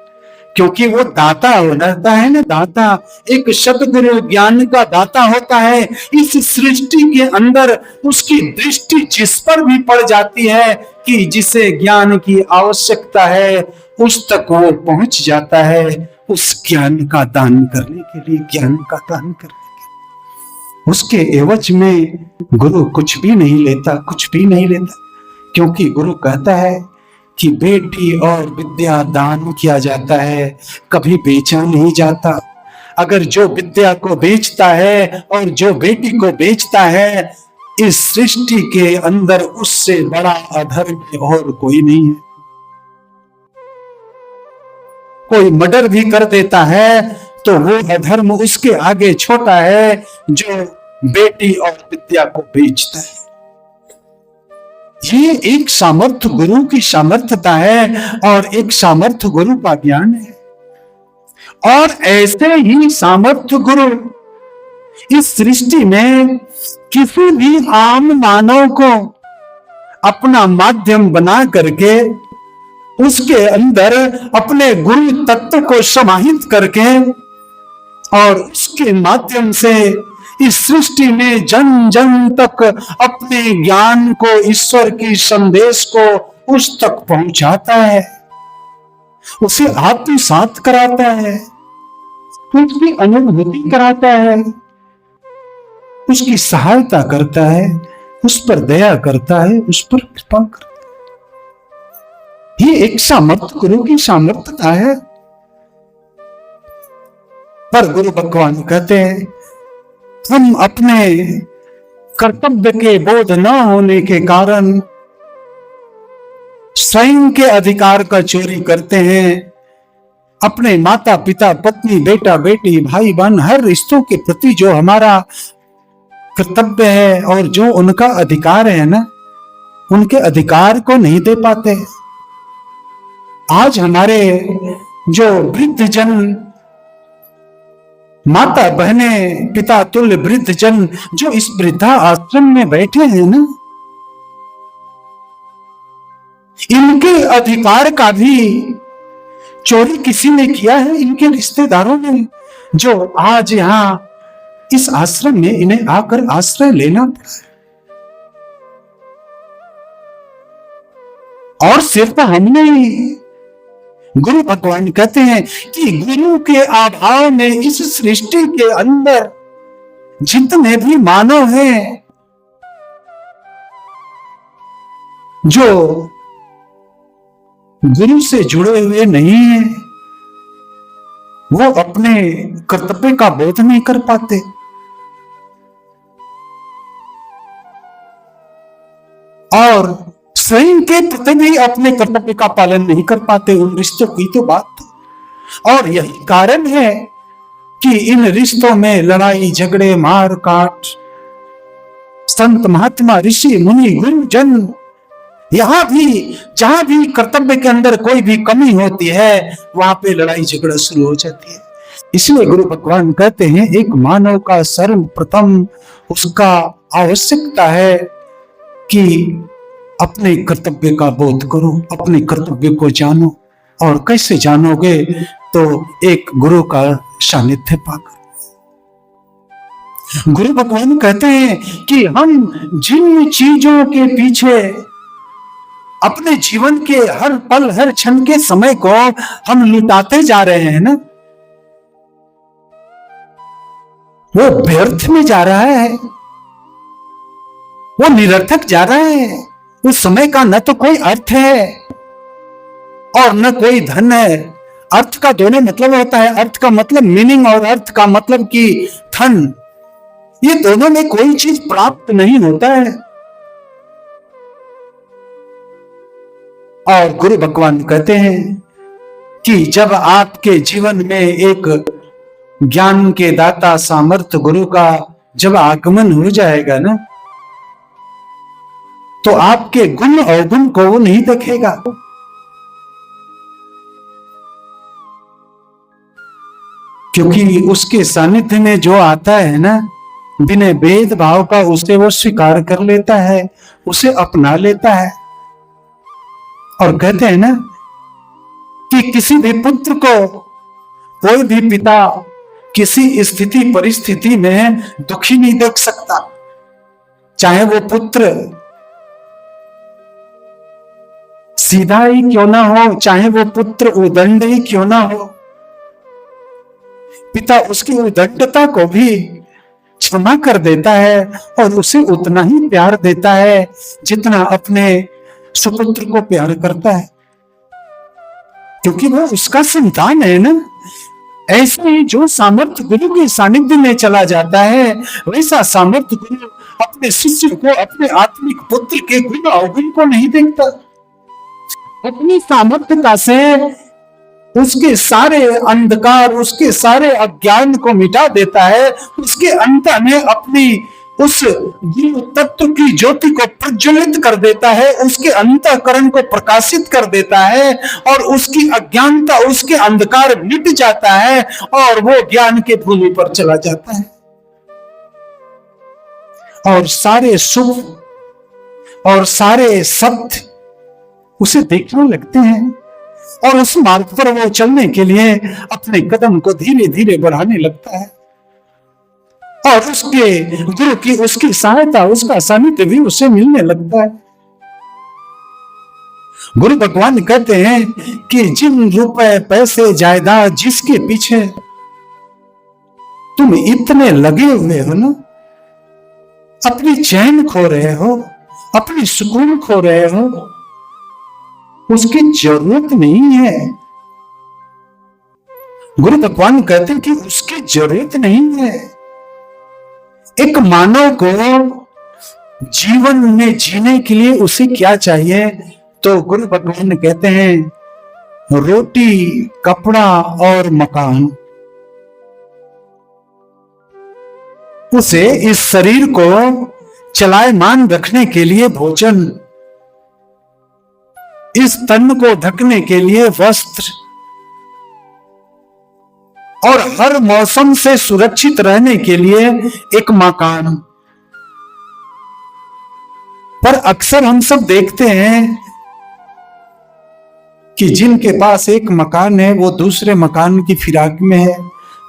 क्योंकि वो दाता होता है ना, दाता एक सद्गुरु ज्ञान का दाता होता है। इस सृष्टि के अंदर उसकी दृष्टि जिस पर भी पड़ जाती है कि जिसे ज्ञान की आवश्यकता है उस तक वो पहुंच जाता है, उस ज्ञान का दान करने के लिए, ज्ञान का दान करने के लिए। उसके एवज में गुरु कुछ भी नहीं लेता, कुछ भी नहीं लेता। क्योंकि गुरु कहता है कि बेटी और विद्या दान किया जाता है, कभी बेचा नहीं जाता। अगर जो विद्या को बेचता है और जो बेटी को बेचता है, इस सृष्टि के अंदर उससे बड़ा अधर्म और कोई नहीं है। कोई मर्डर भी कर देता है तो वो अधर्म उसके आगे छोटा है जो बेटी और विद्या को बेचता है। ये एक सामर्थ्य गुरु की सामर्थ्यता है और एक सामर्थ्य गुरु का ज्ञान है। और ऐसे ही सामर्थ्य गुरु इस सृष्टि में किसी भी आम मानव को अपना माध्यम बना करके उसके अंदर अपने गुरु तत्व को समाहित करके और उसके माध्यम से इस सृष्टि में जन जन तक अपने ज्ञान को, ईश्वर की संदेश को उस तक पहुंचाता है, उसे आत्मसात कराता है, उसकी अनुभूति कराता है, उसकी सहायता करता है, उस पर दया करता है, उस पर कृपा करता है। ये एक सामर्थ्य गुरु की सामर्थ्यता है। पर गुरु भगवान कहते हैं हम अपने कर्तव्य के बोध न होने के कारण स्वयं के अधिकार का चोरी करते हैं अपने माता पिता पत्नी बेटा बेटी भाई बहन हर रिश्तों के प्रति जो हमारा कर्तव्य है और जो उनका अधिकार है ना, उनके अधिकार को नहीं दे पाते। आज हमारे जो वृद्ध जन, माता बहने पिता तुल्य वृद्ध जन जो इस वृद्धा आश्रम में बैठे हैं ना, इनके अधिकार का भी चोरी किसी ने किया है, इनके रिश्तेदारों ने, जो आज यहां इस आश्रम में इन्हें आकर आश्रय लेना पड़ा। और सिर्फ हमने, गुरु भगवान कहते हैं कि गुरु के अभाव में इस सृष्टि के अंदर जितने भी मानव हैं जो गुरु से जुड़े हुए नहीं हैं, वो अपने कर्तव्य का बोध नहीं कर पाते। और स्वयं के प्रति भी अपने कर्तव्य का पालन नहीं कर पाते। उन रिश्तों की तो बात, और यही कारण है कि इन रिश्तों में लड़ाई झगड़े मार काट, संत महात्मा ऋषि मुनि गुरुजन, यहां भी जहां भी कर्तव्य के अंदर कोई भी कमी होती है वहां पे लड़ाई झगड़ा शुरू हो जाती है। इसलिए गुरु भगवान कहते हैं एक मानव का सर्वप्रथम उसका आवश्यकता है कि अपने कर्तव्य का बोध करो, अपने कर्तव्य को जानो। और कैसे जानोगे? तो एक गुरु का सानिध्य पाकर। गुरु भगवान कहते हैं कि हम जिन चीजों के पीछे अपने जीवन के हर पल हर क्षण के समय को हम लुटाते जा रहे हैं ना, वो व्यर्थ में जा रहा है, वो निरर्थक जा रहा है। उस समय का न तो कोई अर्थ है और न कोई धन है। अर्थ का दोनों मतलब होता है, अर्थ का मतलब मीनिंग और अर्थ का मतलब कि धन, ये दोनों में कोई चीज प्राप्त नहीं होता है। और गुरु भगवान कहते हैं कि जब आपके जीवन में एक ज्ञान के दाता सामर्थ्य गुरु का जब आगमन हो जाएगा ना, तो आपके गुण अवगुण को वो नहीं देखेगा। क्योंकि उसके सानिध्य में जो आता है ना, बिना भेदभाव का उसे वो स्वीकार कर लेता है, उसे अपना लेता है। और कहते हैं ना कि किसी भी पुत्र को कोई भी पिता किसी स्थिति परिस्थिति में दुखी नहीं देख सकता, चाहे वो पुत्र सीधा ही क्यों ना हो, चाहे वो पुत्र उदंड ही क्यों ना हो। पिता उसकी उदंडता को भी क्षमा कर देता है और उसे उतना ही प्यार देता है जितना अपने सुपुत्र को प्यार करता है, क्योंकि वो उसका संतान है ना। ऐसे ही जो सामर्थ्य गुरु के सानिध्य में चला जाता है, वैसा सामर्थ्य गुरु अपने शिष्य को, अपने आत्मिक पुत्र के गुण अवगुण को नहीं देखता। अपनी सामर्थ्यता से उसके सारे अंधकार, उसके सारे अज्ञान को मिटा देता है। उसके अंत में अपनी उस गुरु तत्व की ज्योति को प्रज्वलित कर देता है, उसके अंतःकरण को प्रकाशित कर देता है और उसकी अज्ञानता, उसके अंधकार मिट जाता है और वो ज्ञान के भूमि पर चला जाता है और सारे शुभ और सारे सत्य उसे देखने लगते हैं और उस मार्ग पर वो चलने के लिए अपने कदम को धीरे धीरे बढ़ाने लगता है और उसके गुरु की उसकी सहायता, उसका सानिध्य भी उसे मिलने लगता है। गुरु भगवान कहते हैं कि जिन रुपए पैसे जायदाद जिसके पीछे तुम इतने लगे हुए हो ना, अपनी चैन खो रहे हो, अपनी सुकून खो रहे हो, उसकी जरूरत नहीं है। गुरु भगवान कहते हैं कि उसकी जरूरत नहीं है। एक मानव को जीवन में जीने के लिए उसे क्या चाहिए? तो गुरु भगवान कहते हैं रोटी, कपड़ा और मकान। उसे इस शरीर को चलायमान रखने के लिए भोजन, इस तन को ढकने के लिए वस्त्र और हर मौसम से सुरक्षित रहने के लिए एक मकान। पर अक्सर हम सब देखते हैं कि जिनके पास एक मकान है वो दूसरे मकान की फिराक में है,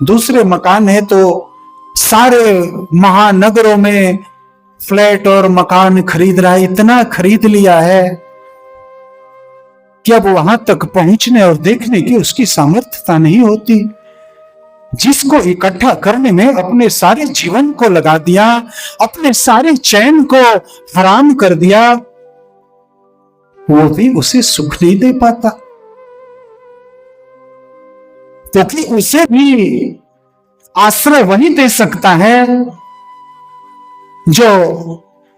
दूसरे मकान है तो सारे महानगरों में फ्लैट और मकान खरीद रहा है, इतना खरीद लिया है कि अब वहां तक पहुंचने और देखने की उसकी सामर्थ्यता नहीं होती। जिसको इकट्ठा करने में अपने सारे जीवन को लगा दिया, अपने सारे चैन को हराम कर दिया, वो भी उसे सुख नहीं दे पाता, क्योंकि उसे भी आश्रय वही दे सकता है जो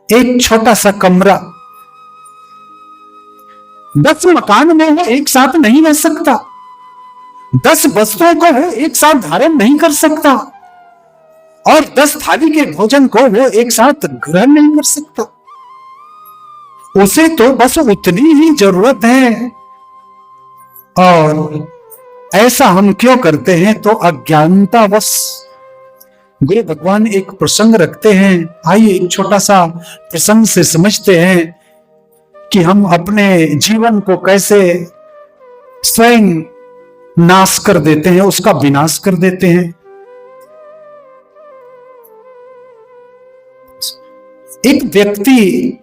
एक छोटा सा कमरा। 10 मकान में वो एक साथ नहीं रह सकता, 10 वस्तुओं को वो एक साथ धारण नहीं कर सकता, और 10 थाली के भोजन को वो एक साथ ग्रहण नहीं कर सकता। उसे तो बस उतनी ही जरूरत है। और ऐसा हम क्यों करते हैं? तो अज्ञानतावश। गुरु भगवान एक प्रसंग रखते हैं, आइए एक छोटा सा प्रसंग से समझते हैं कि हम अपने जीवन को कैसे स्वयं नाश कर देते हैं, उसका विनाश कर देते हैं। एक व्यक्ति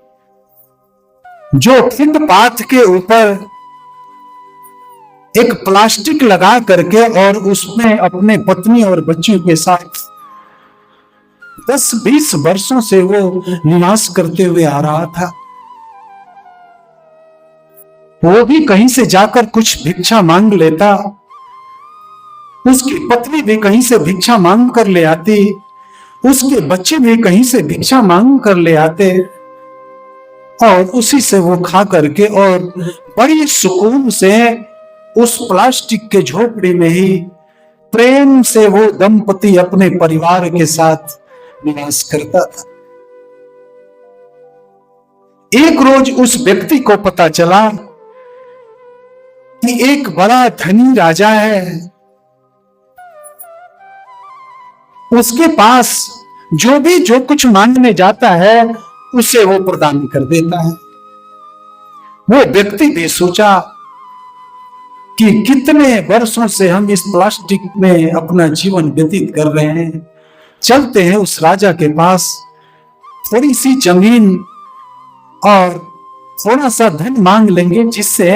जो फुटपाथ के ऊपर एक प्लास्टिक लगा करके और उसमें अपने पत्नी और बच्चों के साथ 10-20 वर्षों से वो निवास करते हुए आ रहा था, वो भी कहीं से जाकर कुछ भिक्षा मांग लेता, उसकी पत्नी भी कहीं से भिक्षा मांग कर ले आती, उसके बच्चे भी कहीं से भिक्षा मांग कर ले आते, और उसी से वो खा करके और बड़ी सुकून से उस प्लास्टिक के झोपड़ी में ही प्रेम से वो दंपति अपने परिवार के साथ निवास करता था। एक रोज उस व्यक्ति को पता चला कि एक बड़ा धनी राजा है, उसके पास जो कुछ मांगने जाता है उसे वो प्रदान कर देता है। वो व्यक्ति भी सोचा कि कितने वर्षों से हम इस प्लास्टिक में अपना जीवन व्यतीत कर रहे हैं, चलते हैं उस राजा के पास, थोड़ी सी जमीन और थोड़ा सा धन मांग लेंगे, जिससे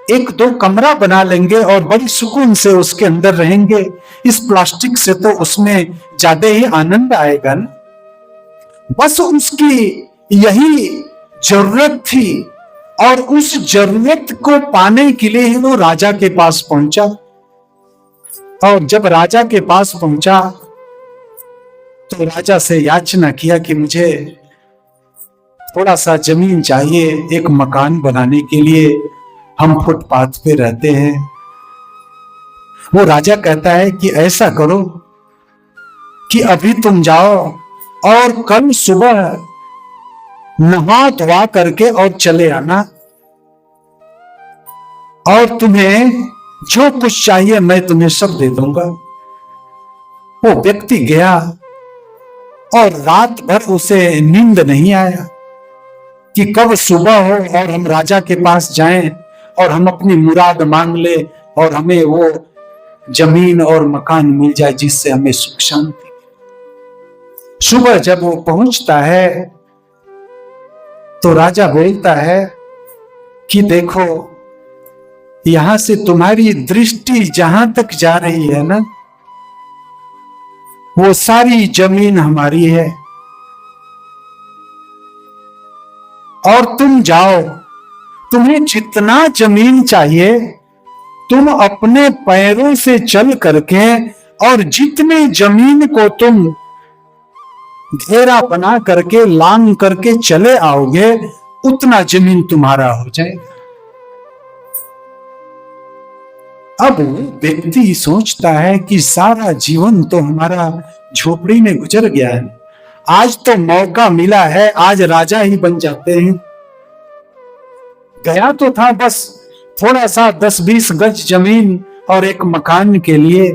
1-2 कमरा बना लेंगे और बड़ी सुकून से उसके अंदर रहेंगे। इस प्लास्टिक से तो उसमें ज्यादा ही आनंद आएगा ना। बस उसकी यही जरूरत थी, और उस जरूरत को पाने के लिए ही वो राजा के पास पहुंचा। और जब राजा के पास पहुंचा तो राजा से याचना किया कि मुझे थोड़ा सा जमीन चाहिए एक मकान बनाने के लिए, हम फुटपाथ पे रहते हैं। वो राजा कहता है कि ऐसा करो कि अभी तुम जाओ और कल सुबह नहा धोआ करके और चले आना, और तुम्हें जो कुछ चाहिए मैं तुम्हें सब दे दूंगा। वो व्यक्ति गया और रात भर उसे नींद नहीं आया कि कब सुबह हो और हम राजा के पास जाएं और हम अपनी मुराद मांग ले और हमें वो जमीन और मकान मिल जाए जिससे हमें सुख शांति। सुबह जब वो पहुंचता है तो राजा बोलता है कि देखो, यहां से तुम्हारी दृष्टि जहां तक जा रही है ना, वो सारी जमीन हमारी है, और तुम जाओ, तुम्हें जितना जमीन चाहिए तुम अपने पैरों से चल करके और जितने जमीन को तुम घेरा बना करके लांग करके चले आओगे उतना जमीन तुम्हारा हो जाएगा। अब व्यक्ति सोचता है कि सारा जीवन तो हमारा झोपड़ी में गुजर गया है, आज तो मौका मिला है, आज राजा ही बन जाते हैं। गया तो था बस थोड़ा सा 10-20 गज जमीन और एक मकान के लिए।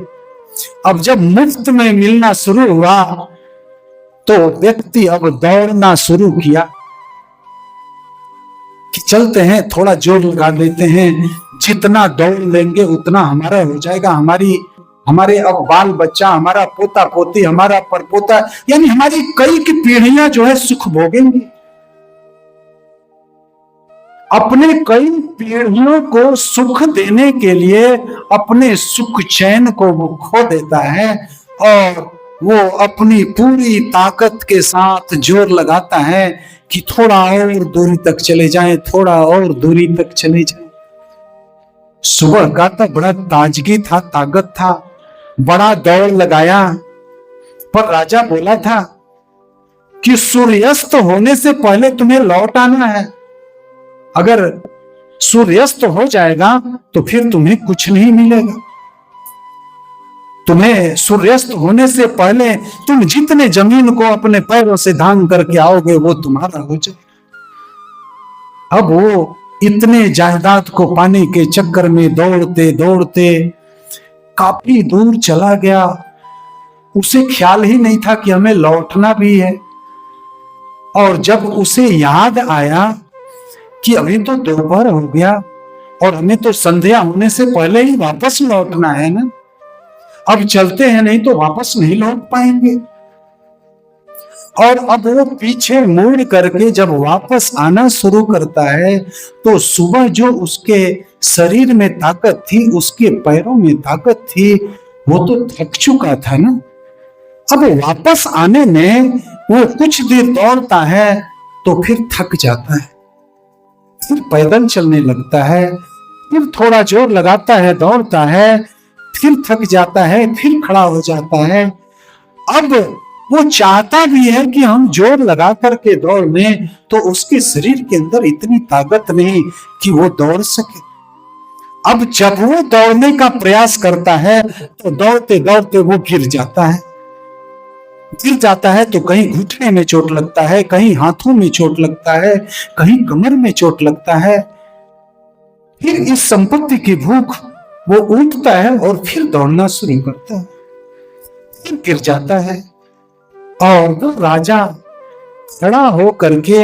अब जब मुफ्त में मिलना शुरू हुआ तो व्यक्ति अब दौड़ना शुरू किया कि चलते हैं, थोड़ा जोर लगा देते हैं, जितना दौड़ लेंगे उतना हमारा हो जाएगा, हमारे अब बाल बच्चा, हमारा पोता पोती, हमारा परपोता, यानी हमारी कई की पीढ़ियां जो है सुख भोगेंगी। अपने कई पीढ़ियों को सुख देने के लिए अपने सुख चैन को वो खो देता है और वो अपनी पूरी ताकत के साथ जोर लगाता है कि थोड़ा और दूरी तक चले जाएं, थोड़ा और दूरी तक चले जाएं। सुबह का तो बड़ा ताजगी था, ताकत था, बड़ा दौड़ लगाया, पर राजा बोला था कि सूर्यास्त होने से पहले तुम्हें लौट आना है। अगर सूर्यास्त हो जाएगा तो फिर तुम्हें कुछ नहीं मिलेगा। तुम्हें सूर्यास्त होने से पहले तुम जितने जमीन को अपने पैरों से धांग करके आओगे वो तुम्हारा हो जाए। अब वो इतने जायदाद को पाने के चक्कर में दौड़ते दौड़ते काफी दूर चला गया। उसे ख्याल ही नहीं था कि हमें लौटना भी है। और जब उसे याद आया कि अभी तो दोपहर हो गया और हमें तो संध्या होने से पहले ही वापस लौटना है ना, अब चलते हैं, नहीं तो वापस नहीं लौट पाएंगे। और अब वो पीछे मुड़ करके जब वापस आना शुरू करता है तो सुबह जो उसके शरीर में ताकत थी, उसके पैरों में ताकत थी, वो तो थक चुका था ना। अब वापस आने में वो कुछ देर दौड़ता है तो फिर थक जाता है, फिर पैदल चलने लगता है, फिर थोड़ा जोर लगाता है, दौड़ता है, फिर थक जाता है, फिर खड़ा हो जाता है। अब वो चाहता भी है कि हम जोर लगा करके दौड़ लें, तो उसके शरीर के अंदर इतनी ताकत नहीं कि वो दौड़ सके। अब जब वो दौड़ने का प्रयास करता है तो दौड़ते दौड़ते वो गिर जाता है। गिर जाता है तो कहीं घुटने में चोट लगता है, कहीं हाथों में चोट लगता है, कहीं कमर में चोट लगता है। फिर इस संपत्ति की भूख वो उठता है और फिर दौड़ना शुरू करता है, फिर गिर जाता है। और वो राजा खड़ा हो करके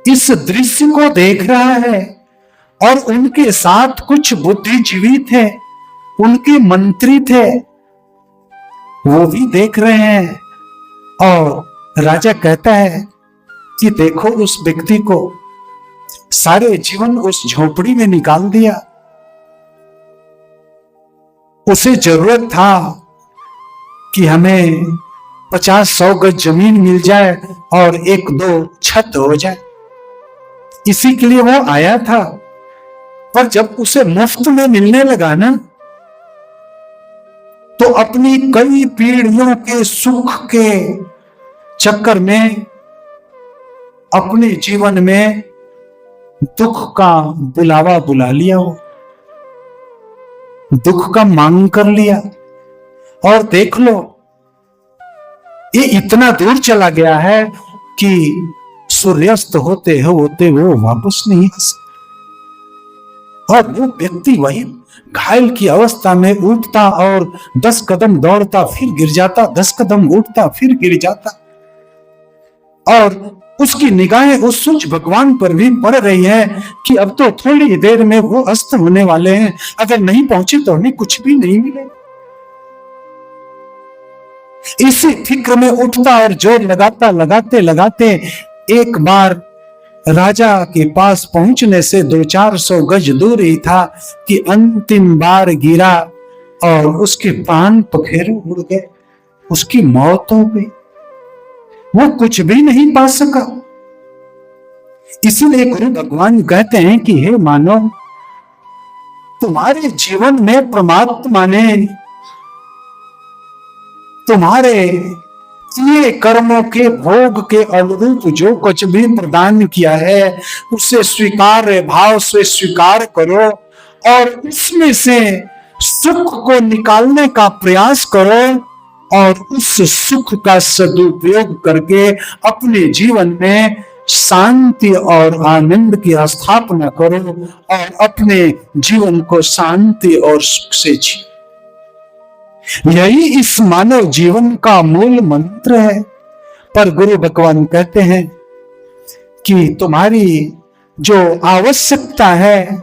इस दृश्य को देख रहा है और उनके साथ कुछ बुद्धिजीवी थे, उनके मंत्री थे, वो भी देख रहे हैं। और राजा कहता है कि देखो उस व्यक्ति को सारे जीवन उस झोपड़ी में निकाल दिया। उसे जरूरत था कि हमें 50-100 गज जमीन मिल जाए और 1-2 छत हो जाए, इसी के लिए वो आया था। पर जब उसे मुफ्त में मिलने लगा ना, तो अपनी कई पीढ़ियों के सुख के चक्कर में अपने जीवन में दुख का बुलावा बुला लिया, वो दुख का मांग कर लिया। और देख लो ये इतना दूर चला गया है कि सूर्यास्त होते होते वो वापस नहीं आ सकता। और वो व्यक्ति वही घायल की अवस्था में उठता और 10 कदम दौड़ता फिर गिर जाता, 10 कदम उठता फिर गिर जाता। और उसकी निगाहें उस सूर्य भगवान पर भी पड़ रही है कि अब तो थोड़ी देर में वो अस्त होने वाले हैं, अगर नहीं पहुंचे तो हमें कुछ भी नहीं मिलेगा। इसी फिक्र में उठता और जोर लगाता, लगाते लगाते एक बार राजा के पास पहुंचने से 200-400 गज दूर ही था कि अंतिम बार गिरा और उसके प्राण पखेरु उड़ गए, उसकी मौत हो गई, वो कुछ भी नहीं पा सका। इसीलिए गुरु भगवान कहते हैं कि हे मानव, तुम्हारे जीवन में परमात्मा ने तुम्हारे ये कर्मों के भोग के अनुरूप जो कुछ भी प्रदान किया है उसे स्वीकार भाव से स्वीकार करो और उसमें से सुख को निकालने का प्रयास करो और उस सुख का सदुपयोग करके अपने जीवन में शांति और आनंद की स्थापना करो और अपने जीवन को शांति और सुख से जियो। यही इस मानव जीवन का मूल मंत्र है। पर गुरु भगवान कहते हैं कि तुम्हारी जो आवश्यकता है,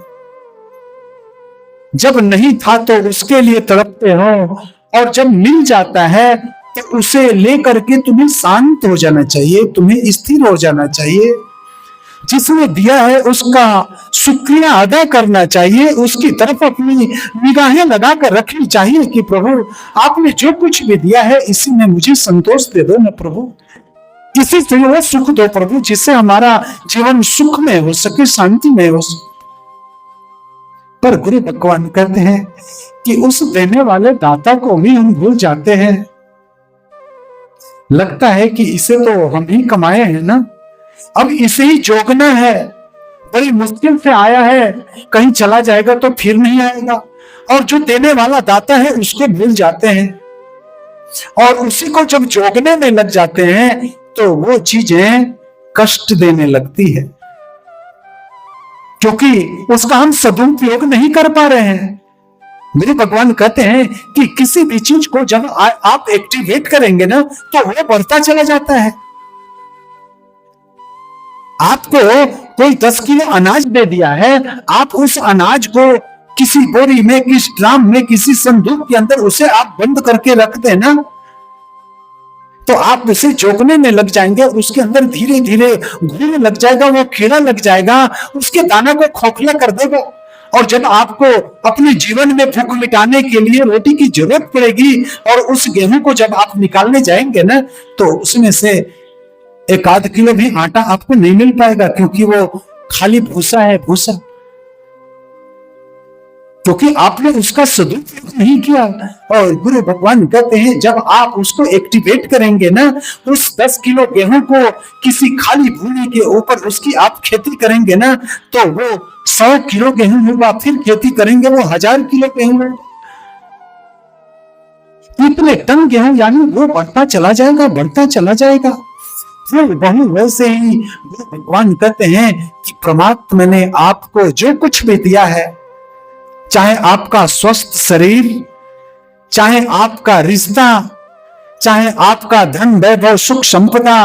जब नहीं था तो उसके लिए तड़पते हो, और जब मिल जाता है तो उसे लेकर के तुम्हें शांत हो जाना चाहिए, तुम्हें स्थिर हो जाना चाहिए। जिसने दिया है उसका शुक्रिया अदा करना चाहिए, उसकी तरफ अपनी निगाहें लगा कर रखनी चाहिए कि प्रभु आपने जो कुछ भी दिया है इसी में मुझे संतोष दे दो ना प्रभु, इसी से वो सुख दो प्रभु, जिससे हमारा जीवन सुख में हो सके, शांति में हो सके। पर गुरु भगवान कहते हैं कि उस देने वाले दाता को भी हम भूल जाते हैं। लगता है कि इसे तो हम ही कमाए हैं ना, अब इसे ही जोगना है, बड़ी मुश्किल से आया है, कहीं चला जाएगा तो फिर नहीं आएगा। और जो देने वाला दाता है उसको भूल जाते हैं, और उसी को जब जोगने में लग जाते हैं तो वो चीजें कष्ट देने लगती है, क्योंकि उसका हम सदुपयोग नहीं कर पा रहे हैं। मेरे भगवान कहते हैं कि किसी भी चीज को जब आप एक्टिवेट करेंगे ना तो वो बढ़ता चला जाता है। आपको कोई 10 किलो अनाज दे दिया है, आप उस अनाज को किसी बोरी में, किसी ड्राम में, किसी संदूक के अंदर उसे आप बंद करके रख देना, तो आप उसे जोगने में लग जाएंगे, उसके अंदर धीरे धीरे घुलने लग जाएगा, वो कीड़ा लग जाएगा, उसके दाना को खोखला कर देगा। और जब आपको अपने जीवन में भूख मिटाने के लिए रोटी की जरूरत पड़ेगी और उस गेहूं को जब आप निकालने जाएंगे ना, तो उसमें से 1-8 किलो भी आटा आपको नहीं मिल पाएगा, क्योंकि वो खाली भूसा है, भूसा, क्योंकि आपने उसका सदुपयोग नहीं किया। और गुरु भगवान कहते हैं जब आप उसको एक्टिवेट करेंगे ना, उस 10 किलो गेहूं को किसी खाली भूमि के ऊपर उसकी आप खेती करेंगे ना, तो वो 100 किलो गेहूं होगा, फिर खेती करेंगे वो 1000 किलो गेहूं होगा, इतने टन गेहूं, यानी वो बढ़ता चला जाएगा, बढ़ता चला जाएगा। फिर वही वैसे ही भगवान कहते हैं कि परमात्मा ने आपको जो कुछ भी दिया है, चाहे आपका स्वस्थ शरीर, चाहे आपका रिश्ता, चाहे आपका धन वैभव सुख संपदा,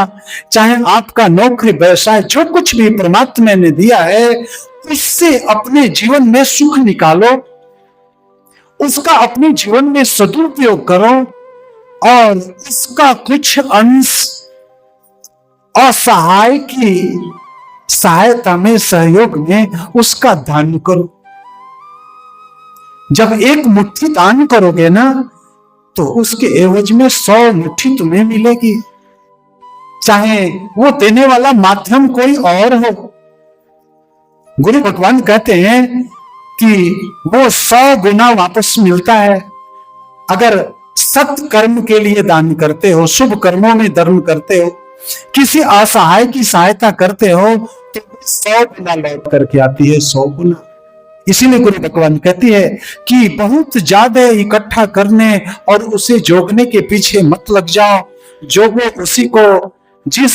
चाहे आपका नौकरी व्यवसाय, जो कुछ भी परमात्मा ने दिया है उससे अपने जीवन में सुख निकालो, उसका अपने जीवन में सदुपयोग करो, और इसका कुछ अंश असहाय की सहायता में, सहयोग में उसका दान करो। जब एक मुट्ठी दान करोगे ना, तो उसके एवज में 100 मुट्ठी तुम्हें मिलेगी, चाहे वो देने वाला माध्यम कोई और हो। गुरु भगवान कहते हैं कि वो 100 गुना वापस मिलता है। अगर सत कर्म के लिए दान करते हो, शुभ कर्मों में धर्म करते हो, किसी असहाय की सहायता करते हो, तो 100 गुना लौट करके आती है, 100 गुना। इसीलिए गुरु भगवान कहती है कि बहुत ज्यादा इकट्ठा करने और उसे जोगने के पीछे मत लग जाओ। जोगो उसी को जिस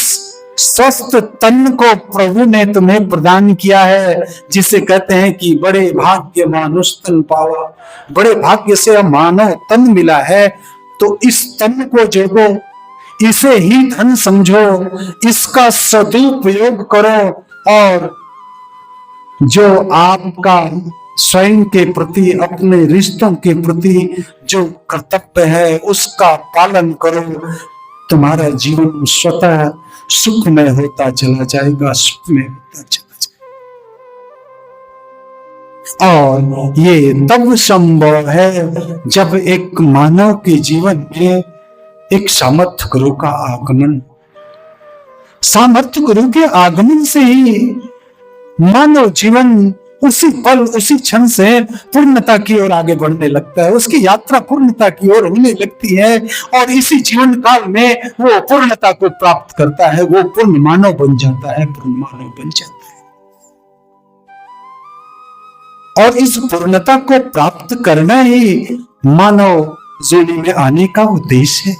स्वस्थ तन को प्रभु ने तुम्हें प्रदान किया है, जिसे कहते हैं कि बड़े भाग्य मानुष तन पावा, बड़े भाग्य से मानव तन मिला है। तो इस तन को जोगो, इसे ही धन समझो, इसका सदुपयोग करो, और जो आपका स्वयं के प्रति, अपने रिश्तों के प्रति जो कर्तव्य है उसका पालन करो। तुम्हारा जीवन स्वतः सुख में होता चला जाएगा, सुख में होता चला जाएगा। और ये तब संभव है जब एक मानव के जीवन में एक सामर्थ्य गुरु का आगमन, सामर्थ्य गुरु के आगमन से ही मानव जीवन उसी पल, उसी क्षण से पूर्णता की ओर आगे बढ़ने लगता है, उसकी यात्रा पूर्णता की ओर होने लगती है, और इसी जीवन काल में वो पूर्णता को प्राप्त करता है, वो पूर्ण मानव बन जाता है, पूर्ण मानव बन जाता है। और इस पूर्णता को प्राप्त करना ही मानव जोनी में आने का उद्देश्य है।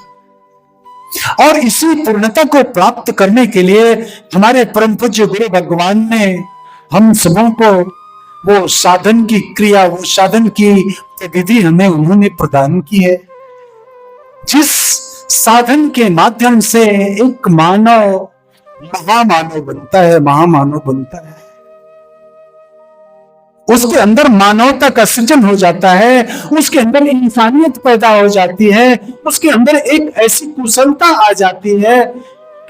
और इसी पूर्णता को प्राप्त करने के लिए हमारे परम पूज्य गुरु भगवान ने हम सबों को वो साधन की क्रिया, वो साधन की विधि हमें उन्होंने प्रदान की है, जिस साधन के माध्यम से एक मानव महामानव बनता है, महामानव बनता है। उसके अंदर मानवता का सृजन हो जाता है, उसके अंदर इंसानियत पैदा हो जाती है, उसके अंदर एक ऐसी कुशलता आ जाती है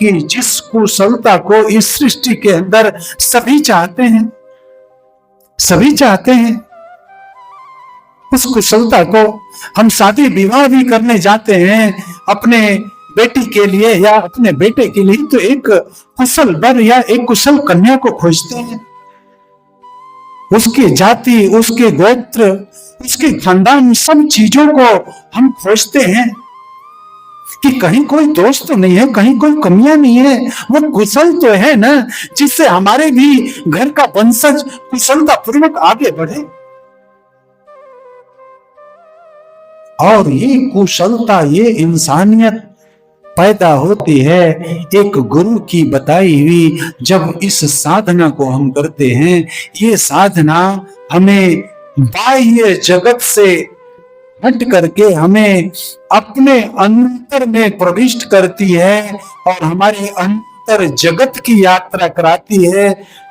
कि जिस कुशलता को इस सृष्टि के अंदर सभी चाहते हैं, सभी चाहते हैं। उस कुशलता को हम शादी विवाह भी करने जाते हैं अपने बेटी के लिए या अपने बेटे के लिए, तो एक कुशल वर या एक कुशल कन्या को खोजते हैं। उसकी जाति, उसके गोत्र, उसके खानदान, सब चीजों को हम खोजते हैं कि कहीं कोई दोष तो नहीं है, कहीं कोई कमियां नहीं है, वो कुशल तो है ना, जिससे हमारे भी घर का वंशज कुशलता पूर्वक आगे बढ़े। और ये कुशलता, ये इंसानियत पैदा होती है एक गुरु की बताई हुई जब इस साधना को हम करते हैं। ये साधना हमें बाह्य जगत से हट करके हमें अपने अंतर में प्रविष्ट करती है और हमारे अंतर जगत की यात्रा कराती है,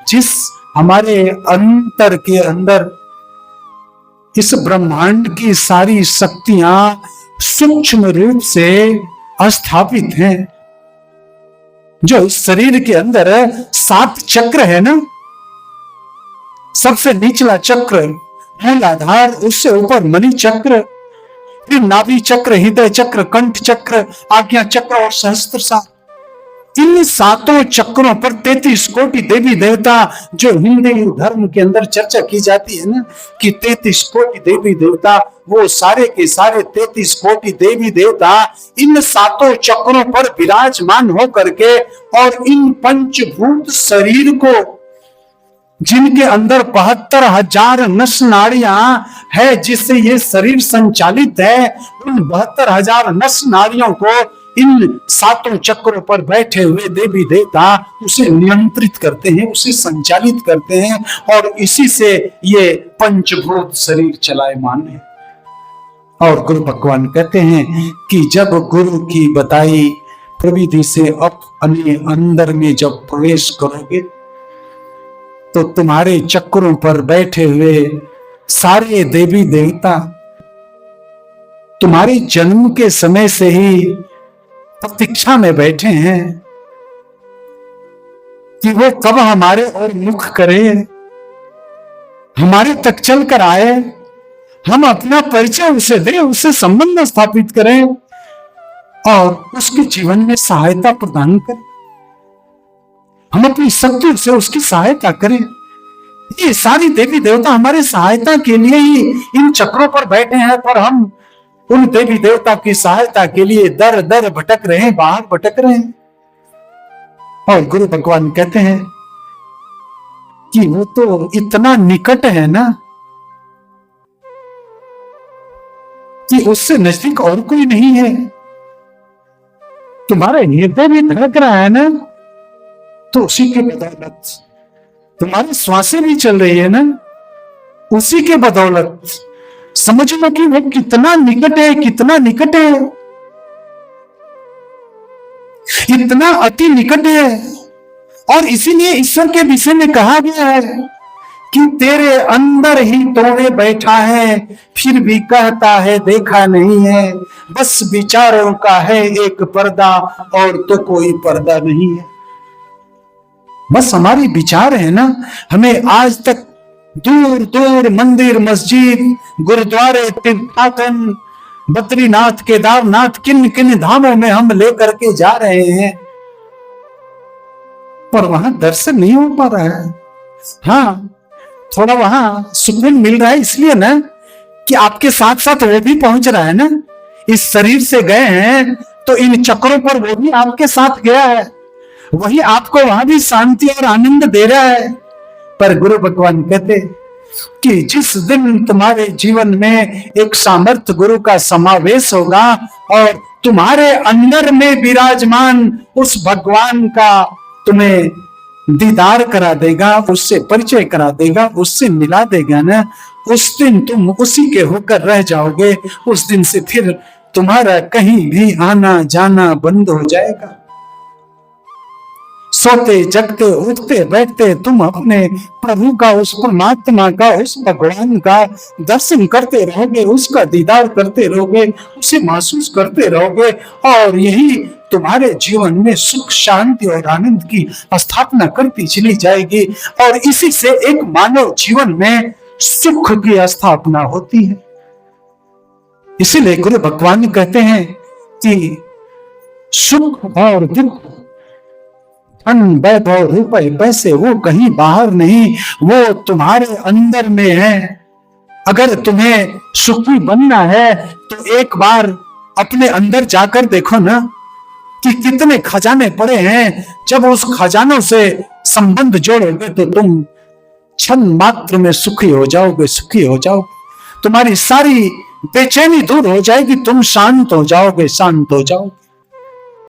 जिस हमारे अंतर के अंदर इस ब्रह्मांड की सारी शक्तियां सूक्ष्म रूप से स्थापित हैं। जो इस शरीर के अंदर 7 चक्र है ना, सबसे निचला चक्र मूलाधार, उससे ऊपर मणि चक्र, फिर नाभि चक्र, हृदय चक्र, कंठ चक्र, आज्ञा चक्र और सहस्त्रसा। इन 7 चक्रों पर 33 कोटि देवी देवता, जो हिंदू धर्म के अंदर चर्चा की जाती है ना कि 33 कोटि देवी देवता, वो सारे के सारे 33 कोटि देवी देवता इन 7 चक्रों पर विराजमान हो करके और इन पंचभूत शरीर को, जिनके अंदर 72,000 नस नाड़ियां है जिससे ये शरीर संचालित है, उन 72,000 नस नाड़ियों को इन 7 चक्रों पर बैठे हुए देवी देवता उसे नियंत्रित करते हैं, उसे संचालित करते हैं और इसी से ये पंचभूत शरीर चलायमान है। और गुरु भगवान कहते हैं कि जब गुरु की बताई प्रविधि से अपने अंदर में जब प्रवेश करोगे तो तुम्हारे चक्रों पर बैठे हुए सारे देवी देवता तुम्हारे जन्म के समय से ही प्रतीक्षा में बैठे हैं कि वो कब हमारे और मुख करे, हमारे तक चल कर आए, हम अपना परिचय उसे दें, उससे संबंध स्थापित करें और उसके जीवन में सहायता प्रदान करें, हम अपनी शक्ति से उसकी सहायता करें। ये सारी देवी देवता हमारे सहायता के लिए ही इन चक्रों पर बैठे हैं, पर हम उन देवी देवता की सहायता के लिए दर दर भटक रहे हैं, बाहर भटक रहे हैं। और गुरु भगवान कहते हैं कि वो तो इतना निकट है ना कि उससे नजदीक और कोई नहीं है। तुम्हारा हृदय भी धड़क रहा है ना, तो उसी के बदौलत तुम्हारी श्वासें भी चल रही है ना, उसी के बदौलत समझ लो कि वो कितना निकट है, कितना निकट है, इतना अति निकट है। और इसीलिए ईश्वर के विषय में कहा गया है कि तेरे अंदर ही तोड़े बैठा है, फिर भी कहता है देखा नहीं है, बस विचारों का है एक पर्दा और तो कोई पर्दा नहीं है। बस हमारी विचार है ना, हमें आज तक दूर दूर मंदिर, मस्जिद, गुरुद्वारे, तीर्थाटन, बद्रीनाथ, केदारनाथ, किन किन धामों में हम लेकर के जा रहे हैं, पर वहां दर्शन नहीं हो पा रहा है। हाँ, थोड़ा वहां सुकून मिल रहा है इसलिए ना कि आपके साथ साथ वो भी पहुंच रहा है ना। इस शरीर से गए हैं तो इन चक्रों पर वो भी आपके साथ गया है, वही आपको वहां भी शांति और आनंद दे रहा है। पर गुरु भगवान कहते कि जिस दिन तुम्हारे जीवन में एक सामर्थ्य गुरु का समावेश होगा और तुम्हारे अंदर में विराजमान उस भगवान का तुम्हें दीदार करा देगा, उससे परिचय करा देगा, उससे मिला देगा ना, उस दिन तुम उसी के होकर रह जाओगे। उस दिन से फिर तुम्हारा कहीं भी आना जाना बंद हो जाएगा। सोते जगते उठते बैठते तुम अपने प्रभु का, उस परमात्मा का, उस भगवान का दर्शन करते रहोगे, उसका दीदार करते रहोगे, उसे महसूस करते रहोगे और यही तुम्हारे जीवन में सुख शांति और आनंद की स्थापना करती चली जाएगी और इसी से एक मानव जीवन में सुख की स्थापना होती है। इसीलिए गुरु भगवान कहते हैं कि सुख और दुख, धन वैभव रुपए पैसे वो कहीं बाहर नहीं, वो तुम्हारे अंदर में है। अगर तुम्हें सुखी बनना है तो एक बार अपने अंदर जाकर देखो ना कि कितने खजाने पड़े हैं। जब उस खजानों से संबंध जोड़ोगे तो तुम क्षण मात्र में सुखी हो जाओगे, सुखी हो जाओगे। तुम्हारी सारी बेचैनी दूर हो जाएगी, तुम शांत हो जाओगे, शांत हो जाओगे।